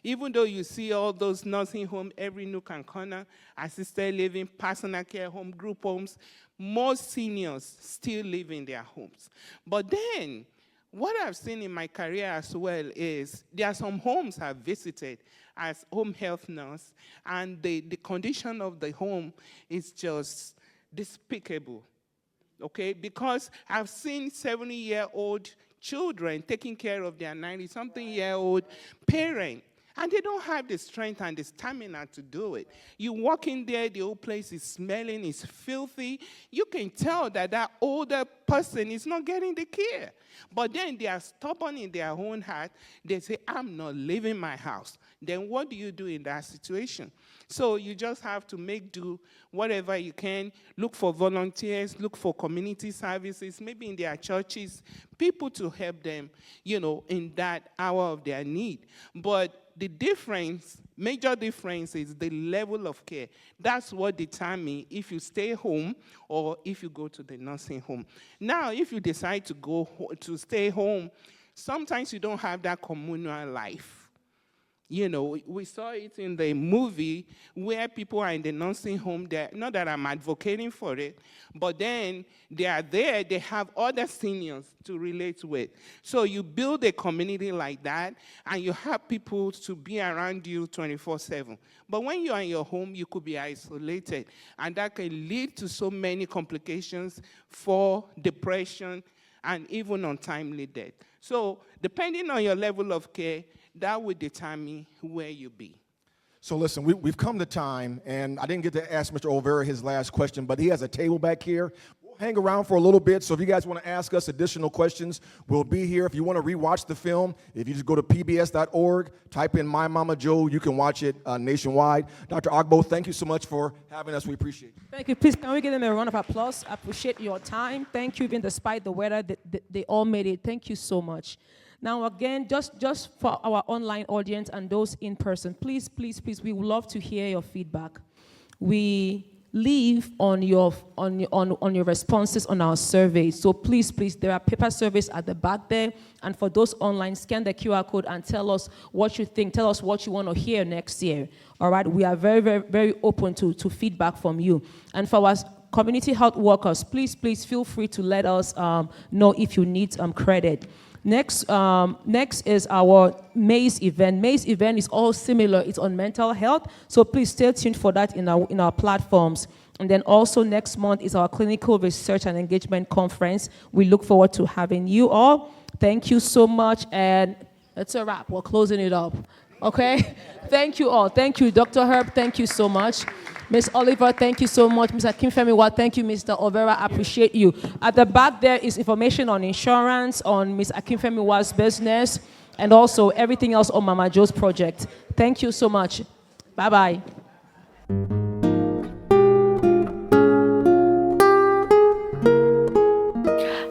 Even though you see all those nursing homes, every nook and corner, assisted living, personal care home, group homes, most seniors still live in their homes. But then, what I've seen in my career as well is there are some homes I've visited as home health nurse, and the condition of the home is just despicable, okay? Because I've seen 70-year-old children taking care of their 90-something-year-old parent, and they don't have the strength and the stamina to do it. You walk in there, the whole place is smelling, it's filthy. You can tell that that older person is not getting the care. But then they are stubborn in their own heart. They say, I'm not leaving my house. Then what do you do in that situation? So you just have to make do whatever you can. Look for volunteers, look for community services, maybe in their churches, people to help them, in that hour of their need. But the difference, major difference, is the level of care. That's what determines if you stay home or if you go to the nursing home. Now, if you decide to stay home, sometimes you don't have that communal life. You know, we saw it in the movie where people are in the nursing home. Not that I'm advocating for it, but then they are there, they have other seniors to relate with. So you build a community like that, and you have people to be around you 24/7. But when you're in your home, you could be isolated, and that can lead to so many complications for depression and even untimely death. So depending on your level of care, that would determine where you be. So listen, we've come to time, and I didn't get to ask Mr. Olvera his last question, but he has a table back here. We'll hang around for a little bit, so if you guys want to ask us additional questions, we'll be here. If you want to rewatch the film, if you just go to pbs.org, type in My Mama Joe, you can watch it nationwide. Dr. Agbo, thank you so much for having us. We appreciate it. Thank you. Please, can we give them a round of applause? I appreciate your time. Thank you, even despite the weather, they all made it. Thank you so much. Now, again, just for our online audience and those in person, please, we would love to hear your feedback. We leave on your responses on our survey. So please, there are paper surveys at the back there. And for those online, scan the QR code and tell us what you think. Tell us what you want to hear next year. All right? We are very, very, very open to feedback from you. And for our community health workers, please feel free to let us know if you need credit. Next is our Maze event. Maze event is all similar. It's on mental health, so please stay tuned for that in our platforms. And then also next month is our clinical research and engagement conference. We look forward to having you all. Thank you so much, and it's a wrap. We're closing it up. Okay? Thank you all. Thank you, Dr. Herb. Thank you so much. Ms. Oliver, thank you so much. Mr. Kimfemiwa, thank you. Mr. Olvera, I appreciate you. At the back there is information on insurance, on Ms. Akinfemiwa's business, and also everything else on Mama Joe's project. Thank you so much. Bye-bye.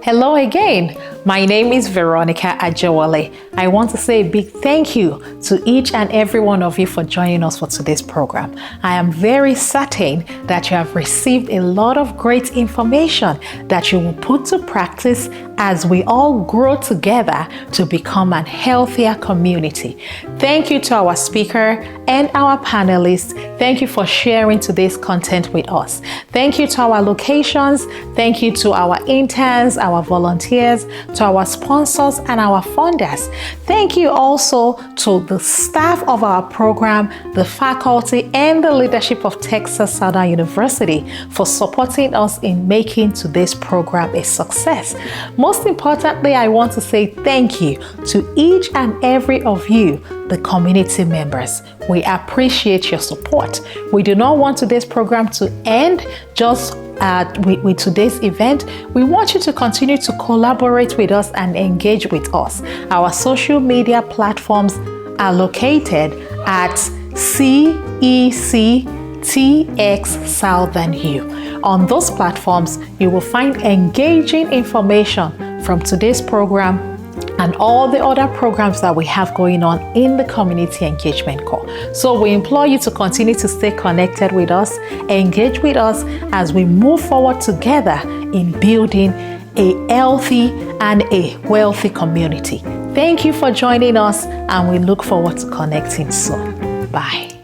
Hello again. My name is Veronica Ajawale. I want to say a big thank you to each and every one of you for joining us for today's program. I am very certain that you have received a lot of great information that you will put to practice as we all grow together to become a healthier community. Thank you to our speaker and our panelists. Thank you for sharing today's content with us. Thank you to our locations. Thank you to our interns, our volunteers, to our sponsors and our funders. Thank you also to the staff of our program, the faculty, and the leadership of Texas Southern University for supporting us in making today's program a success. Most importantly, I want to say thank you to each and every of you, the community members. We appreciate your support. We do not want today's program to end just with today's event. We want you to continue to collaborate with us and engage with us. Our social media platforms are located at CECTX Southern U. On those platforms, you will find engaging information from today's program and all the other programs that we have going on in the Community Engagement Corps. So we implore you to continue to stay connected with us, engage with us as we move forward together in building a healthy and a wealthy community. Thank you for joining us, and we look forward to connecting soon. Bye.